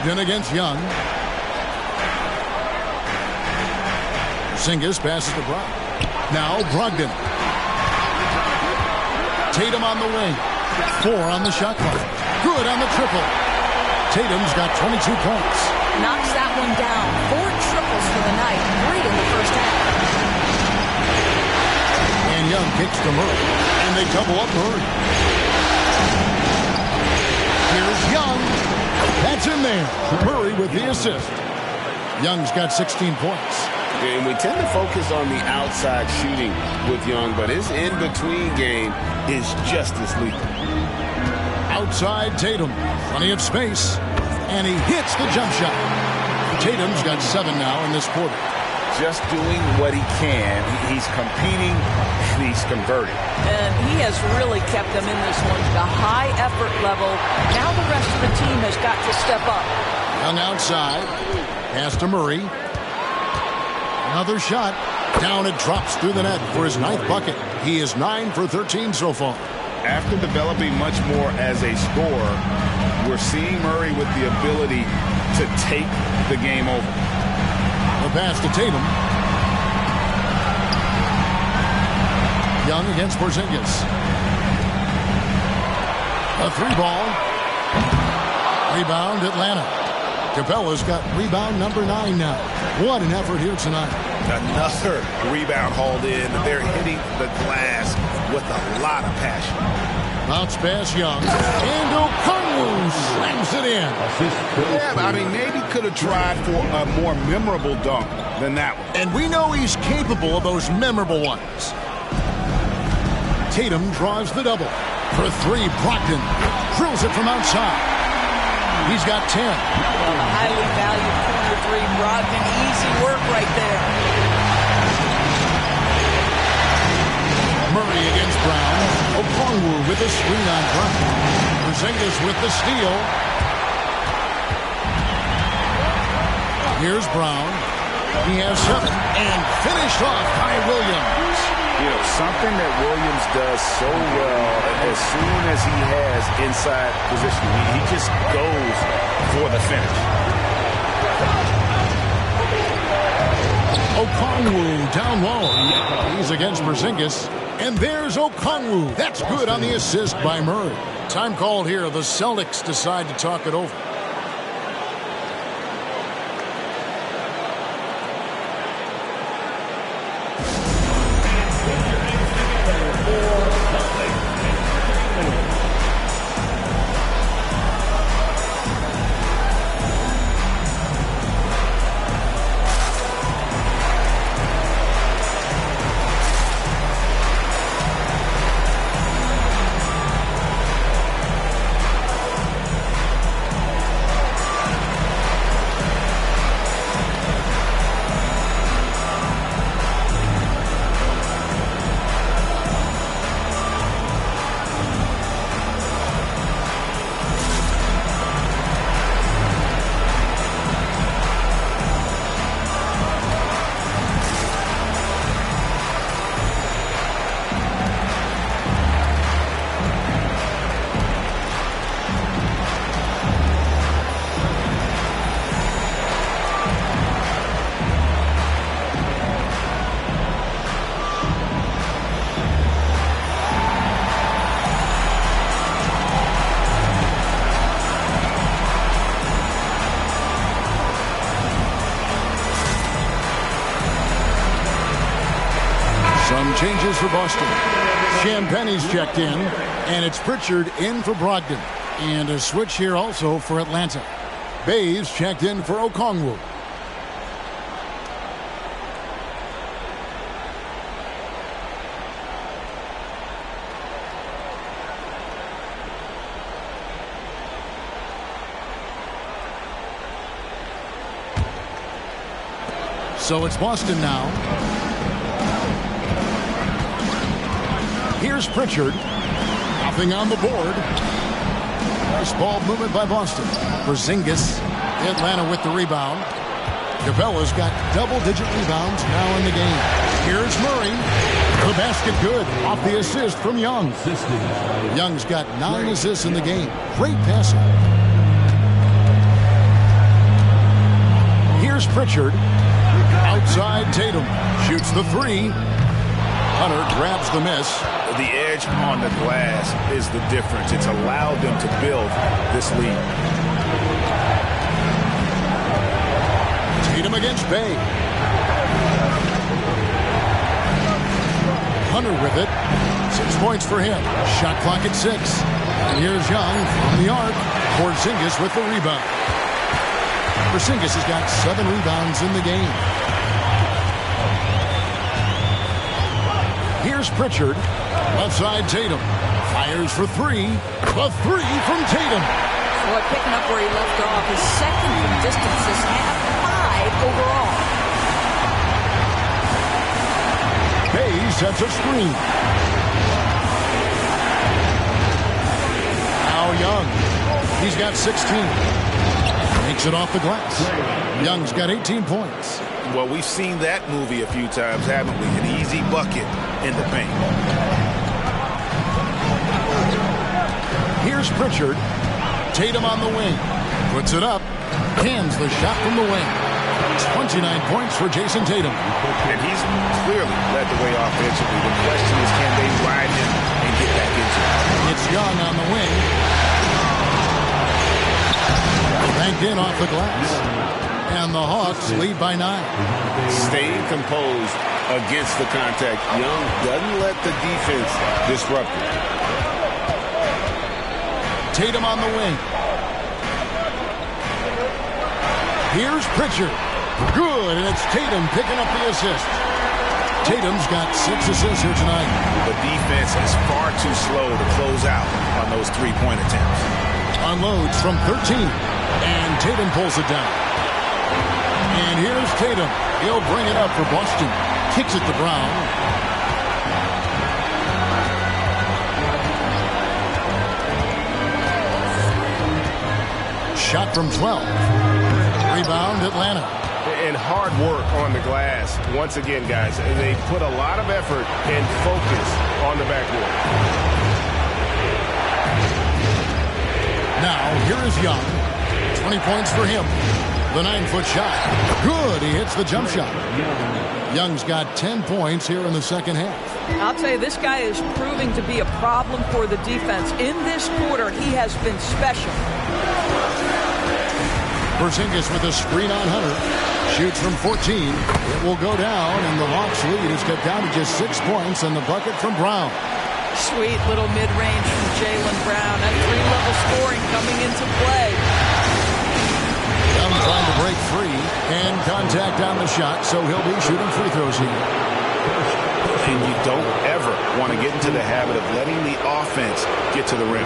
In against Young. Porzingis passes to Brown. Now Brogdon. Tatum on the wing. 4 on the shot clock. Good on the triple. Tatum's got 22 points. Knocks that one down. 4 triples for the night. 3 in the first half. And Young kicks to Murray. And they double up Murray. Here's Young. That's in there. Murray with the assist. Young's got 16 points. And we tend to focus on the outside shooting with Young, but his in-between game is just as lethal. Outside Tatum. Plenty of space. And he hits the jump shot. Tatum's got 7 now in this quarter. just doing what he can. He's competing, and he's converting. And he has really kept them in this one. The high effort level. Now the rest of the team has got to step up. Young outside. Pass to Murray. Another shot. Down it drops through the net for his 9th bucket. He is 9 for 13 so far. After developing much more as a scorer, we're seeing Murray with the ability to take the game over. The pass to Tatum. Young against Porzingis. A 3-ball. Rebound Atlanta. Capella's got rebound number 9 now. What an effort here tonight. Another rebound hauled in. They're hitting the glass with a lot of passion. Bounce pass Young. And Okongwu slams it in. Yeah, I mean, maybe could have tried for a more memorable dunk than that one. And we know he's capable of those memorable ones. Tatum draws the double. For 3, Brogdon drills it from outside. He's got 10. Well, a highly valued corner 3, Brogdon. Easy work right there. Murray against Brown. Okongwu with a screen on Brown. Porzingis with the steal. Here's Brown. He has 7 and finished off by Williams. You know, something that Williams does so well, as soon as he has inside position, he just goes for the finish. Okongwu down low. He's against Porzingis. And there's Okongwu. That's good on the assist by Murray. Time called here. The Celtics decide to talk it over. Some changes for Boston. Champagne's checked in, and it's Pritchard in for Brogdon. And a switch here also for Atlanta. Bays checked in for Okongwu. So it's Boston now. Here's Pritchard. Nothing on the board. Nice ball movement by Boston. Porzingis. Atlanta with the rebound. Capella's got double-digit rebounds now in the game. Here's Murray. The basket good. Off the assist from Young. Young's got 9 assists in the game. Great passing. Here's Pritchard. Outside Tatum. Shoots the 3. Hunter grabs the miss. The edge on the glass is the difference. It's allowed them to build this lead. Tatum against Bay. Hunter with it. 6 points for him. Shot clock at 6. And here's Young from the arc. Porzingis with the rebound. Porzingis has got 7 rebounds in the game. Here's Pritchard. Left side Tatum. Fires for 3. A 3 from Tatum. Boy, picking up where he left off. His second from distance is half 5 overall. sets a screen. Now Young. He's got 16. Makes it off the glass. Young's got 18 points. Well, we've seen that movie a few times, haven't we? An easy bucket in the paint. Here's Pritchard. Tatum on the wing. Puts it up. Hands the shot from the wing. 29 points for Jason Tatum. And he's clearly led the way offensively. The question is, can they ride him and get back into it? It's Young on the wing. Banked in off the glass. And the Hawks lead by 9. Staying composed against the contact. Young doesn't let the defense disrupt it. Tatum on the wing. Here's Pritchard. Good, and it's Tatum picking up the assist. Tatum's got 6 assists here tonight. The defense is far too slow to close out on those three-point attempts. Unloads from 13, and Tatum pulls it down. And here's Tatum. He'll bring it up for Boston. Kicks it to Brown. Shot from 12. Rebound, Atlanta. And hard work on the glass. Once again, guys, they put a lot of effort and focus on the backboard. Now, here is Young. 20 points for him. The 9-foot shot. Good. He hits the jump shot. Young's got 10 points here in the second half. I'll tell you, this guy is proving to be a problem for the defense. In this quarter, he has been special. Porzingis with a screen on Hunter. Shoots from 14. It will go down, and the Hawks lead is cut down to just 6 points, and the bucket from Brown. Sweet little mid-range from Jaylen Brown. That three-level scoring coming into play. Young trying to break free, and contact on the shot, so he'll be shooting free throws here. And you don't ever want to get into the habit of letting the offense get to the rim.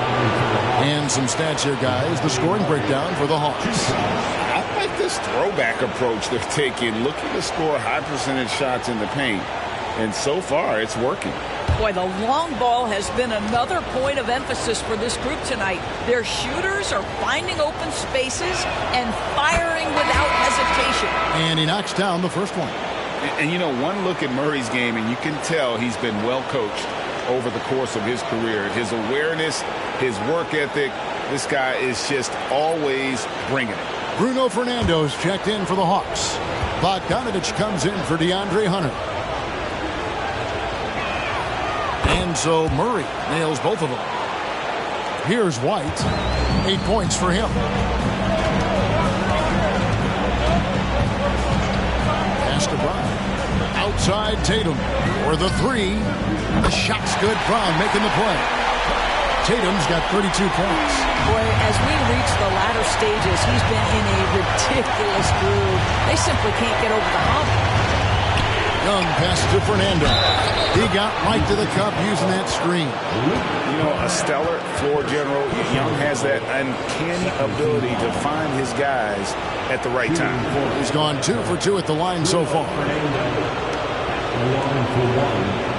And some stats here, guys. The scoring breakdown for the Hawks. I like this throwback approach they're taking, looking to score high percentage shots in the paint. And so far, it's working. Boy, the long ball has been another point of emphasis for this group tonight. Their shooters are finding open spaces and firing without hesitation. And he knocks down the first one. And, you know, one look at Murray's game, and you can tell he's been well coached over the course of his career. His awareness, his work ethic, this guy is just always bringing it. Bruno Fernando's checked in for the Hawks. Bogdanovich comes in for DeAndre Hunter. And so Murray nails both of them. Here's White. 8 points for him. Pass to Brown. Outside Tatum for the 3. The shot's good. Brown making the play. Tatum's got 32 points. Boy, as we reach the latter stages, he's been in a ridiculous groove. They simply can't get over the hump. Young pass to Fernando. He got right to the cup using that screen. You know, a stellar floor general. Young has that uncanny ability to find his guys at the right time. He's gone 2 for 2 at the line so far. 1 for 1.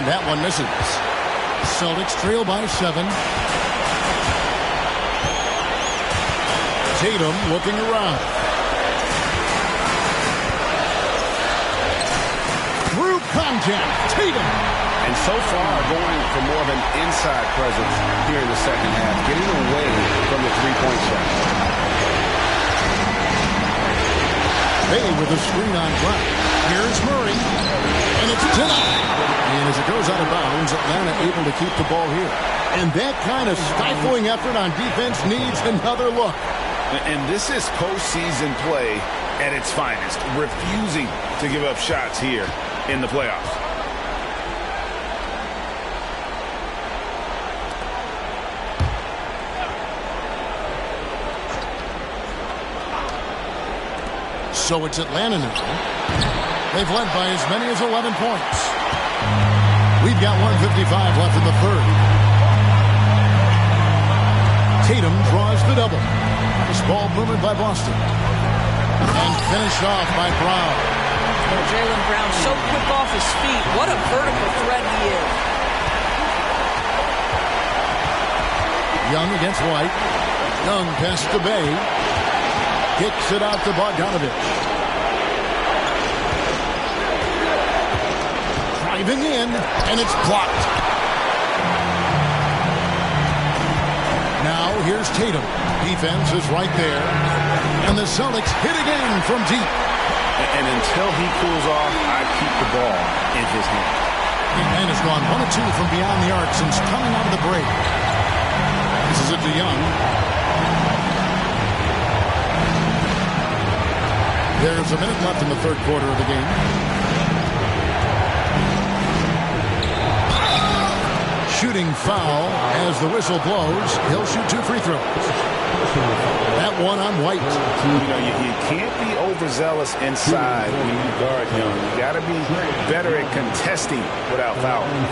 That one misses. Celtics trail by 7. Tatum looking around. Through contact. Tatum. And so far going for more of an inside presence here in the second half, getting away from the three-point shot. Bay with a screen on Brown. Here's Murray. And it's denied. And as it goes out of bounds, Atlanta able to keep the ball here. And that kind of stifling effort on defense needs another look. And this is postseason play at its finest, refusing to give up shots here in the playoffs. So it's Atlanta now. They've led by as many as 11 points. We've got 1:55 left in the third. Tatum draws the double. This ball movement by Boston. And finished off by Brown. Jaylen Brown so quick off his feet. What a vertical threat he is. Young against White. Young passes to Bay. Kicks it out to Bogdanovich. Driving in, and it's blocked. Now here's Tatum. Defense is right there. And the Celtics hit again from deep. And until he cools off, I keep the ball in his hand. The man has gone 1 of 2 from beyond the arc since coming out of the break. This is it to Young. There's a minute left in the third quarter of the game. Shooting foul as the whistle blows. He'll shoot 2 free throws. That one on White. You can't be overzealous inside when you guard Young. You got to be better at contesting without fouling.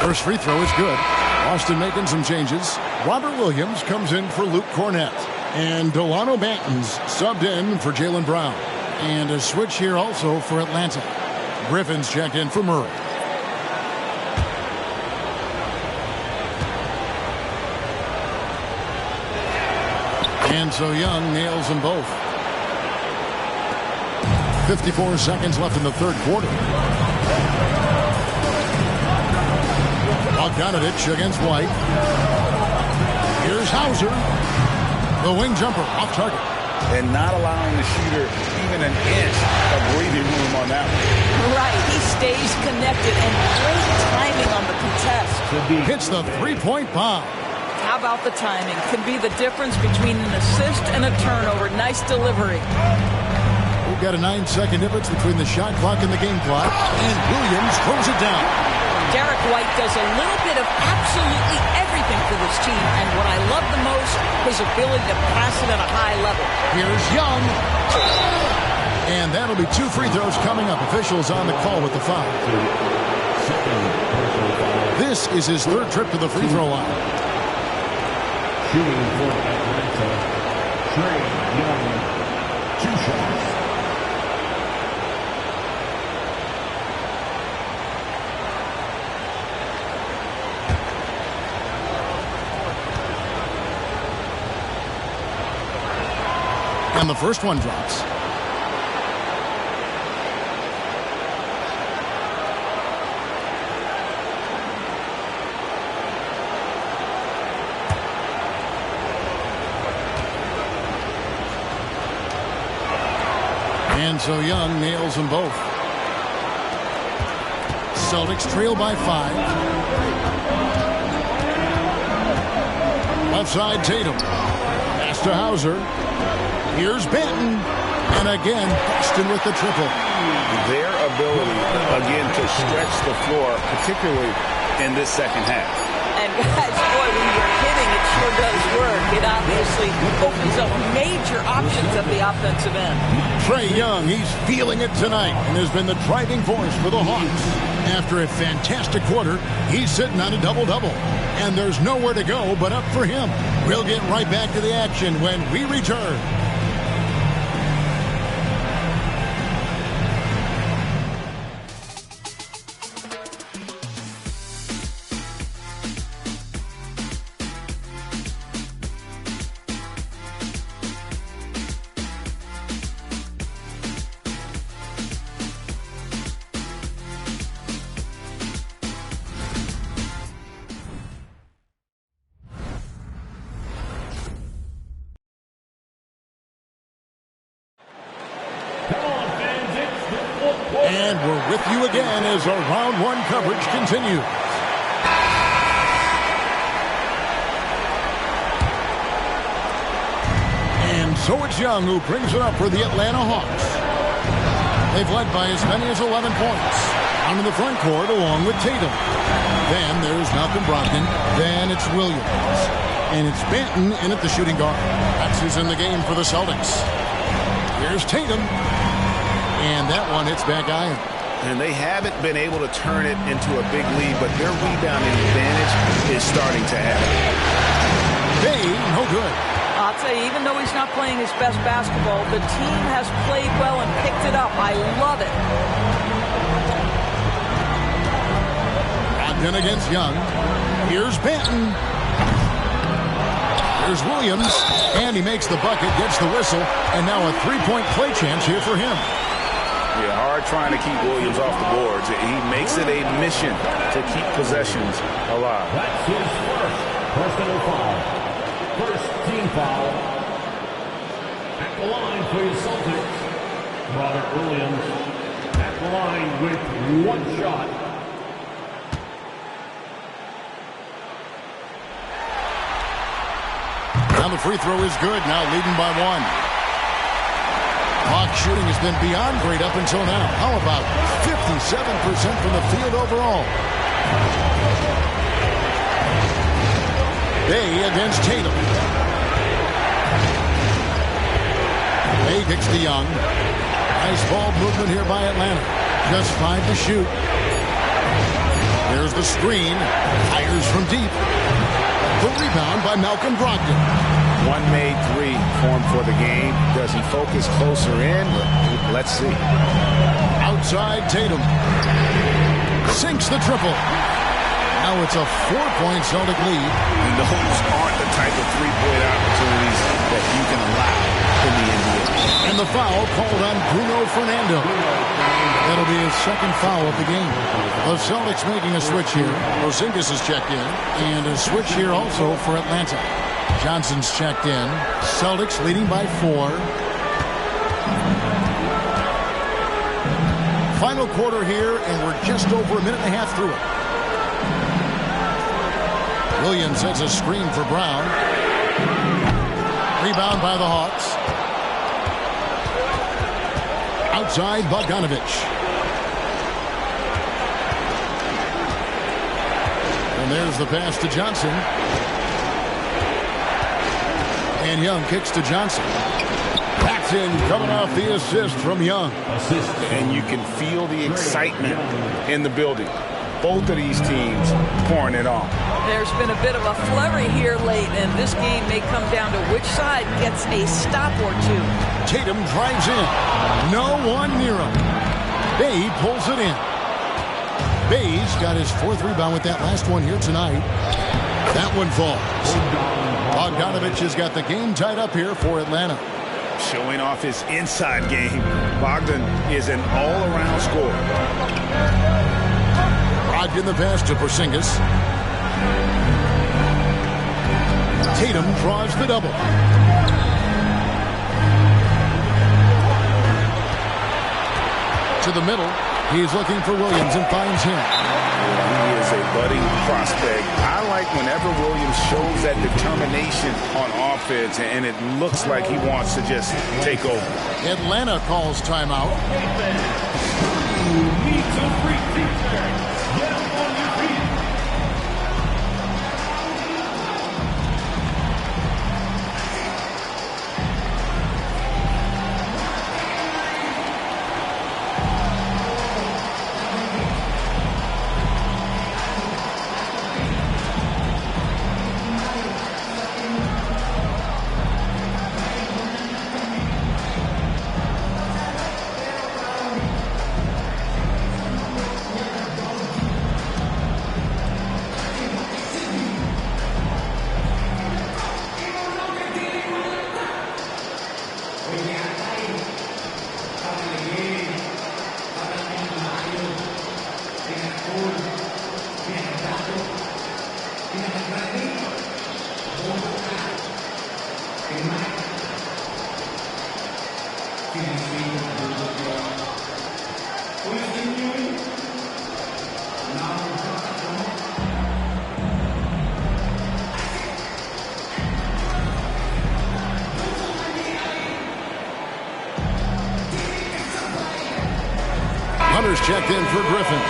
First free throw is good. Boston making some changes. Robert Williams comes in for Luke Cornett. And Delano Banton's subbed in for Jaylen Brown. And a switch here also for Atlanta. Griffin's checked in for Murray. And so Young nails them both. 54 seconds left in the third quarter. Bogdanovich against White. Here's Hauser. The wing jumper off target. And not allowing the shooter even an inch of breathing room on that one. Right. He stays connected and great timing on the contest. Hits the three-point bomb. How about the timing? Could be the difference between an assist and a turnover. Nice delivery. We've got a 9-second difference between the shot clock and the game clock. And Williams throws it down. Derek White does a little bit of absolutely everything for this team, and what I love the most, his ability to pass it at a high level. Here's Young. And that'll be 2 free throws coming up. Officials on the call with the foul. This is his third trip to the free throw line. Shooting for Atlanta, Trae Young, 2 shots. And the first one drops. And so Young nails them both. Celtics trail by 5. Left side Tatum. Pass to Hauser. Here's Banton. And again, Boston with the triple. Their ability, again, to stretch the floor, particularly in this second half. And guys, boy, when you're hitting, it sure does work. It obviously opens up major options at the offensive end. Trae Young, he's feeling it tonight and has been the driving force for the Hawks. After a fantastic quarter, he's sitting on a double-double. And there's nowhere to go but up for him. We'll get right back to the action when we return. And we're with you again as our round 1 coverage continues. And so it's Young who brings it up for the Atlanta Hawks. They've led by as many as 11 points. On in the front court along with Tatum. Then there's Malcolm Brogdon. Then it's Williams. And it's Banton in at the shooting guard. That's who's in the game for the Celtics. Here's Tatum. And that one hits back iron. And they haven't been able to turn it into a big lead, but their rebounding advantage is starting to happen. Bay, no good. I'll tell you, even though he's not playing his best basketball, the team has played well and picked it up. I love it. Brogdon against Young. Here's Banton. Here's Williams. And he makes the bucket, gets the whistle, and now a three-point play chance here for him. Yeah, hard trying to keep Williams off the boards. He makes it a mission to keep possessions alive. That's his first personal foul. First team foul. At the line for the Celtics, Robert Williams. At the line with one shot. Now the free throw is good. Now leading by one. Hawk shooting has been beyond great up until now. How about 57% from the field overall? Bay against Tatum. Bay kicks to Young. Nice ball movement here by Atlanta. Just 5 to shoot. There's the screen. Fires from deep. The rebound by Malcolm Brogdon. One made three formed for the game. Does he focus closer in? Let's see. Outside Tatum. Sinks the triple. Now it's a 4-point Celtic lead. And those aren't the type of three-point opportunities that you can allow in the NBA. And the foul called on Bruno Fernando. That'll be his second foul of the game. The Celtics making a switch here. Porzingis is checked in. And a switch here also for Atlanta. Johnson's checked in. Celtics leading by 4. Final quarter here, and we're just over a minute and a half through it. Williams sets a screen for Brown. Rebound by the Hawks. Outside Bogdanovich. And there's the pass to Johnson. And Young kicks to Johnson. Paxson coming off the assist from Young. And you can feel the excitement in the building. Both of these teams pouring it on. There's been a bit of a flurry here late, and this game may come down to which side gets a stop or two. Tatum drives in. No one near him. Bay pulls it in. Bay's got his 4th rebound with that last one here tonight. That one falls. Bogdanovich has got the game tied up here for Atlanta. Showing off his inside game. Bogdan is an all-around scorer. Brogdon the pass to Porzingis. Tatum draws the double. To the middle. He's looking for Williams and finds him. He is a budding prospect. I like whenever Williams shows that determination on offense, and it looks like he wants to just take over. Atlanta calls timeout. Hunter's checked in for Griffin.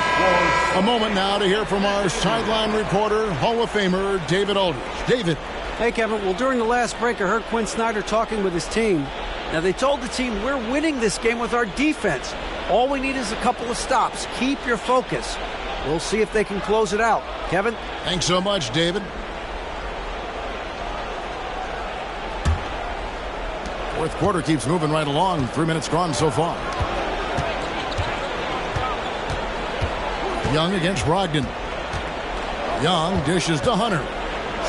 A moment now to hear from our sideline reporter, Hall of Famer David Aldridge. David. Hey, Kevin. Well, during the last break, I heard Quinn Snyder talking with his team. Now, they told the team, we're winning this game with our defense. All we need is a couple of stops. Keep your focus. We'll see if they can close it out. Kevin? Thanks so much, David. Fourth quarter keeps moving right along. 3 minutes gone so far. Young against Brogdon. Young dishes to Hunter.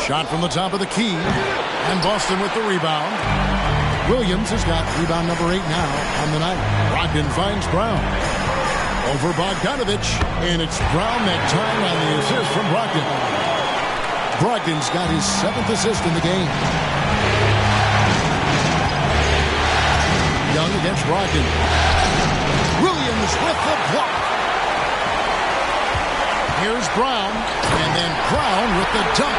Shot from the top of the key. And Boston with the rebound. Williams has got rebound number 8 now on the night. Brogdon finds Brown. Over Bogdanovich. And it's Brown that time on the assist from Brogdon. Brogdon's got his 7th assist in the game. Young against Brogdon. Williams with the block. Here's Brown, and then Brown with the dunk.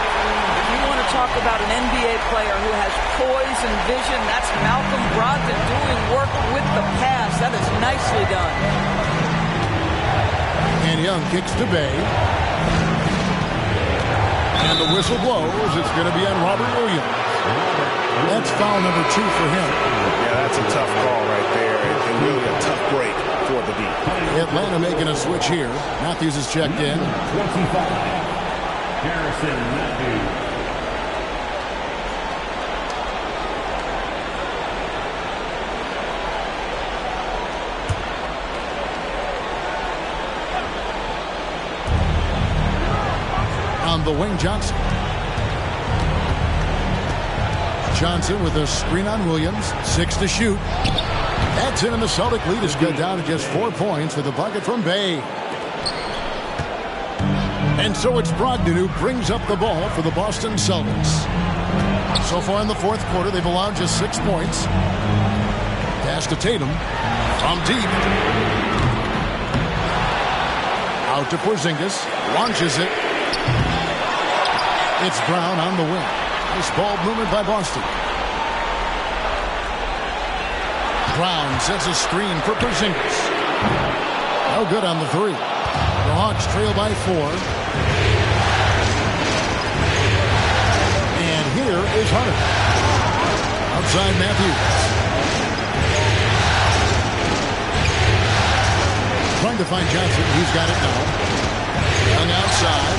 You want to talk about an NBA player who has poise and vision. That's Malcolm Brogdon doing work with the pass. That is nicely done. And Young kicks to Bay. And the whistle blows. It's going to be on Robert Williams. That's foul number 2 for him. Yeah, that's a tough call right there, and really a tough break for the D. Atlanta making a switch here. Matthews is checked in. 25. Harrison Matthews. On the wing, Johnson. Johnson with a screen on Williams. 6 to shoot. That's in, and the Celtic lead is cut down to just 4 points with a bucket from Bay. And so it's Brogdon who brings up the ball for the Boston Celtics. So far in the fourth quarter, they've allowed just 6 points. Pass to Tatum. From deep. Out to Porzingis. Launches it. It's Brown on the wing. Nice ball movement by Boston. Brown sets a screen for Porzingis. No good on the 3. The Hawks trail by 4. And here is Hunter. Outside Matthews. Trying to find Johnson. He's got it now. Young outside.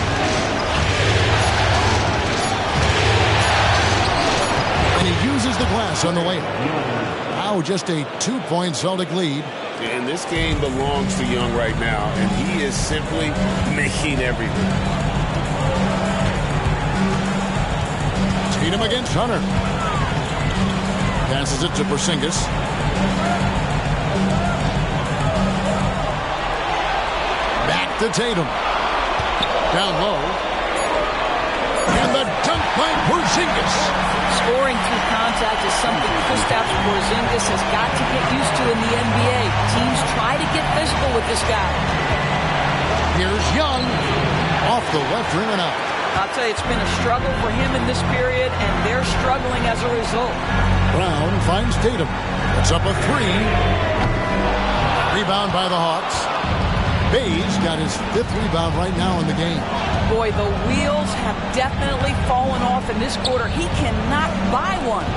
And he uses the glass on the layup. Now just a 2-point Celtic lead. And this game belongs to Young right now, and he is simply making everything. Tatum against Hunter. Passes it to Porzingis. Back to Tatum. Down low. And the dunk by Porzingis. Scoring through contact is something Kristaps Porzingis has got to get used to in the NBA. Teams try to get physical with this guy. Here's Young. Off the left rim and out. I'll tell you, it's been a struggle for him in this period, and they're struggling as a result. Brown finds Tatum. It's up a 3. Rebound by the Hawks. Bay's got his 5th rebound right now in the game. Boy, the wheels have definitely fallen off in this quarter. He cannot buy one.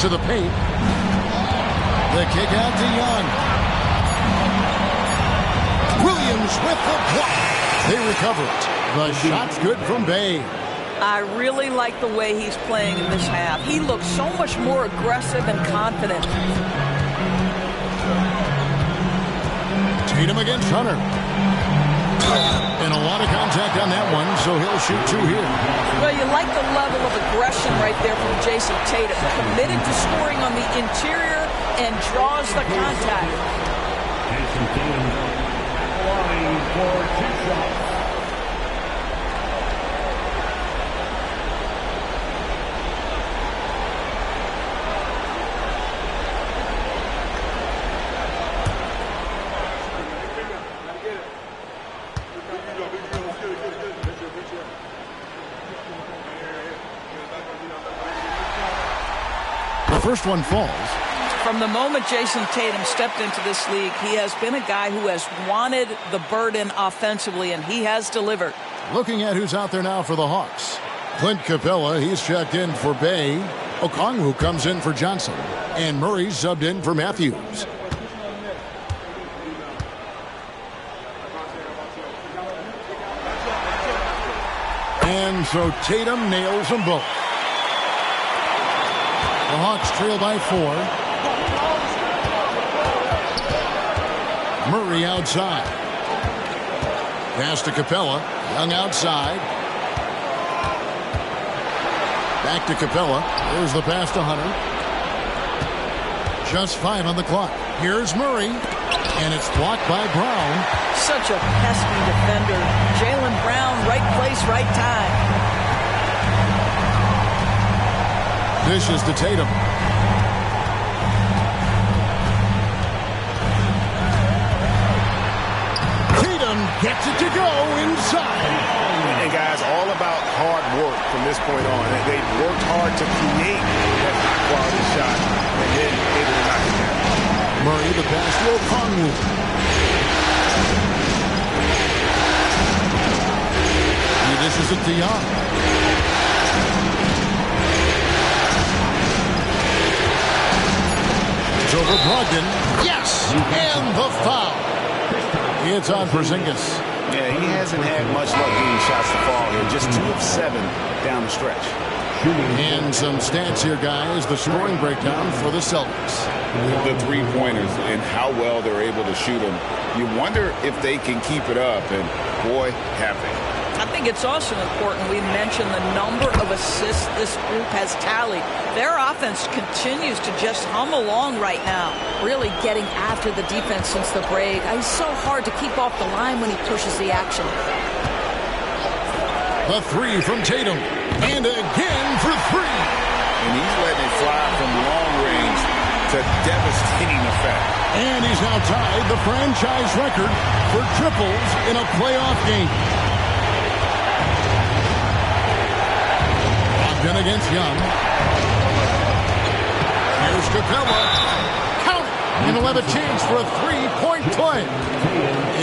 To the paint. The kick out to Young. Williams with the block. They recover it. The shot's good from Bay. I really like the way he's playing in this half. He looks so much more aggressive and confident. Tatum against Hunter. And a lot of contact on that one, so he'll shoot 2 here. Well, you like the level of aggression right there from Jason Tatum. Committed to scoring on the interior and draws the contact. Jason Tatum flying for 2 shots. first one falls. From the moment Jason Tatum stepped into this league, he has been a guy who has wanted the burden offensively, and he has delivered. Looking at who's out there now for the Hawks. Clint Capella, he's checked in for Bay. Okongwu comes in for Johnson. And Murray's subbed in for Matthews. And so Tatum nails them both. The Hawks trail by 4. Murray outside. Pass to Capella. Young outside. Back to Capella. There's the pass to Hunter. Just 5 on the clock. Here's Murray. And it's blocked by Brown. Such a pesky defender. Jaylen Brown, right place, right time. Dishes to Tatum. Gets it to go inside. And guys, all about hard work from this point on. They worked hard to create that high-quality shot, and then able to knock it down. Murray, the pass to Okongwu. He dishes it to Young. It's over Brogdon. Yes! And the foul. It's on Porzingis. Yeah, he hasn't had much luck getting shots to fall here. Just 2 of 7 down the stretch. And some stats here, guys. The scoring breakdown for the Celtics. The three-pointers and how well they're able to shoot them. You wonder if they can keep it up, and boy, have they. I think it's also important we mention the number of assists this group has tallied. Their offense continues to just hum along right now, really getting after the defense since the break. He's so hard to keep off the line when he pushes the action. The 3 from Tatum. And again for 3. And he's letting it fly from long range to devastating effect. And he's now tied the franchise record for triples in a playoff game. Then against Young. Here's Capella. Count it. And he'll have a chance for a 3-point play.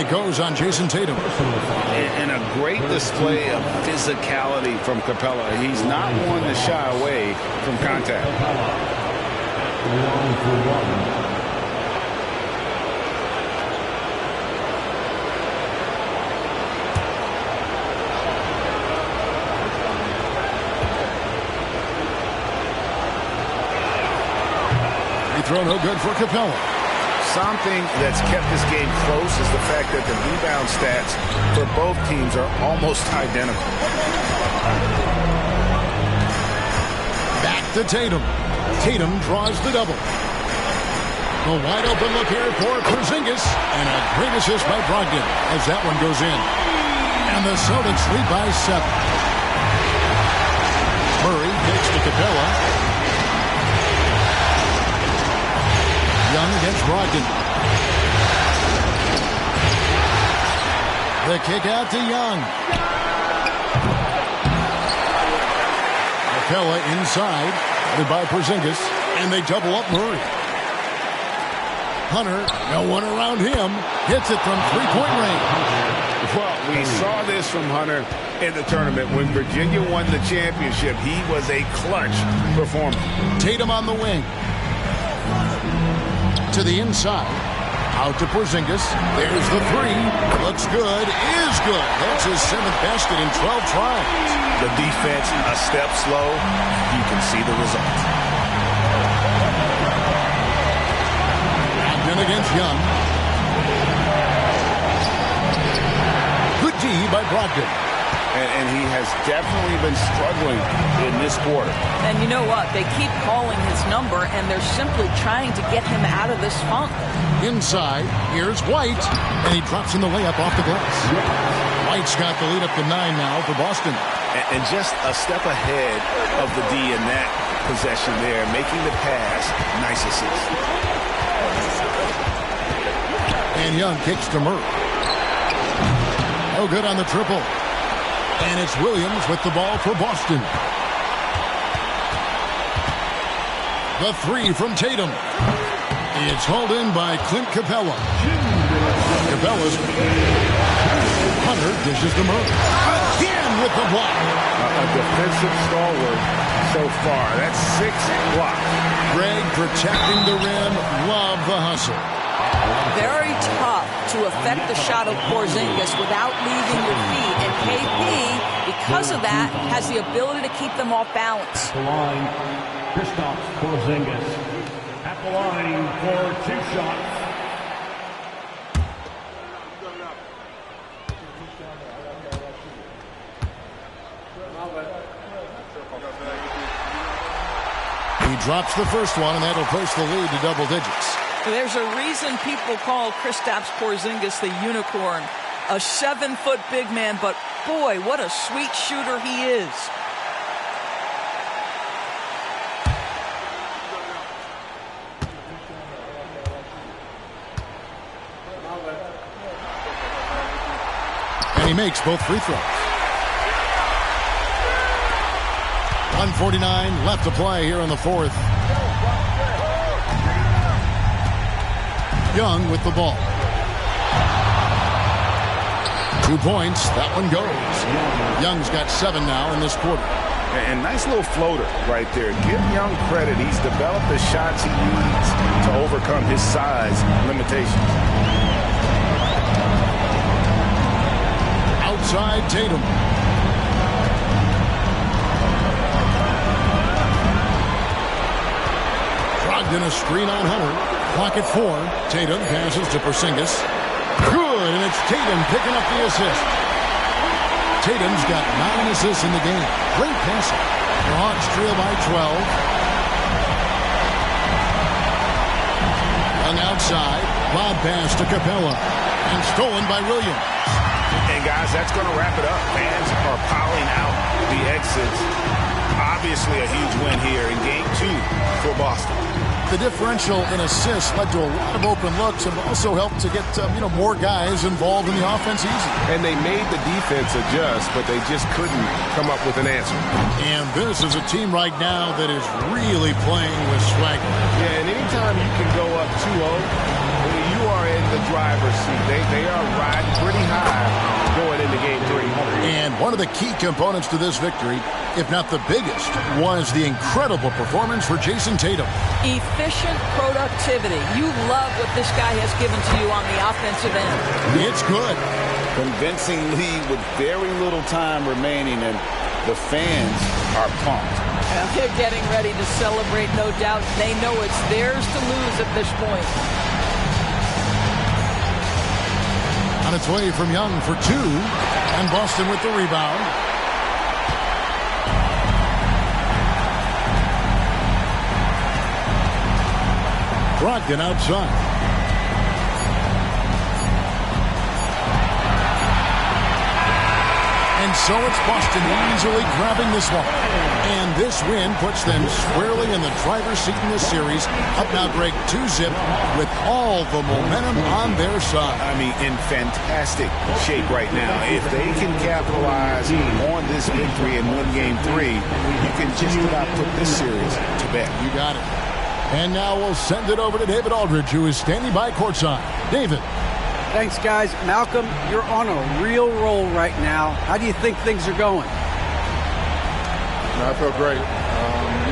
It goes on Jason Tatum. And a great display of physicality from Capella. He's not one to shy away from contact. 1-for-1. Throw no good for Capella. Something that's kept this game close is the fact that the rebound stats for both teams are almost identical. Back to Tatum. Tatum draws the double. A wide open look here for Porzingis. And a great assist by Brogdon as that one goes in. And the Celtics lead by 7. Murray kicks to Capella. Young against Brogdon. The kick out to Young. Capella inside, headed by Porzingis, and they double up Murray. Hunter, no one around him, hits it from 3-point range. Well, we saw this from Hunter in the tournament. When Virginia won the championship, he was a clutch performer. Tatum on the wing. To the inside. Out to Porzingis. There's the 3. Looks good. Is good. That's his 7th basket in 12 tries. The defense a step slow. You can see the result. Brogdon against Young. Good D by Brogdon. And he has definitely been struggling in this quarter. And you know what? They keep calling his number, and they're simply trying to get him out of this funk. Inside, here's White, and he drops in the layup off the glass. White's got the lead up to 9 now for Boston. And just a step ahead of the D in that possession there, making the pass. Nice assist. And Young kicks to Murray. No good on the triple. And it's Williams with the ball for Boston. The three from Tatum. It's hauled in by Clint Capella. Capella's Hunter dishes the Murray. Again with the block. A defensive stalwart so far. That's 6 blocks. Greg protecting the rim. Love the hustle. Very tough to affect the shot of Porzingis without leaving your feet. And KP, because of that, has the ability to keep them off balance. The line, Kristaps Porzingis at the line for 2 shots. He drops the first one, and that'll push the lead to double digits. There's a reason people call Kristaps Porzingis the unicorn. A 7-foot big man, but boy, what a sweet shooter he is. And he makes both free throws. 1:49 left to play here in the fourth. Young with the ball. 2 points. That one goes. Young's got 7 now in this quarter. And nice little floater right there. Give Young credit. He's developed the shots he needs to overcome his size limitations. Outside Tatum. Brogdon a screen on Hunter. Clock at 4. Tatum passes to Porzingis. Good, and it's Tatum picking up the assist. Tatum's got 9 assists in the game. Great passing. The Hawks trail by 12. Young outside. Lob pass to Capella. And stolen by Williams. And guys, that's going to wrap it up. Fans are piling out the exits. Obviously a huge win here in Game 2 for Boston. The differential in assists led to a lot of open looks and also helped to get more guys involved in the offense easy. And they made the defense adjust, but they just couldn't come up with an answer. And this is a team right now that is really playing with swagger. Yeah, and anytime you can go up 2-0, you are in the driver's seat. They are riding pretty high going into Game 3. And one of the key components to this victory, if not the biggest, was the incredible performance for Jason Tatum. Efficient productivity. You love what this guy has given to you on the offensive end. It's good. Convincing lead with very little time remaining, and the fans are pumped. And they're getting ready to celebrate, no doubt. They know it's theirs to lose at this point. On its way from Young for 2, and Boston with the rebound. Brogdon outside. And so it's Boston easily grabbing this one. And this win puts them squarely in the driver's seat in this series. Up now, Greg, 2-zip with all the momentum on their side. I mean, in fantastic shape right now. If they can capitalize on this victory and win Game 3, you can just about put this series to bed. You got it. And now we'll send it over to David Aldridge, who is standing by courtside. David. Thanks, guys. Malcolm, you're on a real roll right now. How do you think things are going? I feel great.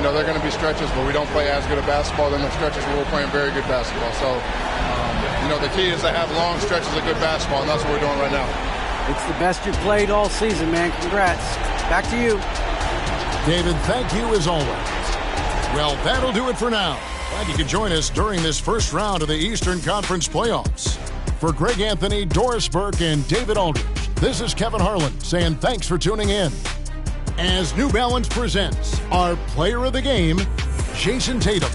They're going to be stretches, but we don't play as good a basketball than the stretches where we're playing very good basketball. So, the key is to have long stretches of good basketball, and that's what we're doing right now. It's the best you've played all season, man. Congrats. Back to you. David, thank you as always. Well, that'll do it for now. Glad you could join us during this first round of the Eastern Conference playoffs. For Greg Anthony, Doris Burke, and David Aldridge, this is Kevin Harlan saying thanks for tuning in. As New Balance presents our player of the game, Jason Tatum.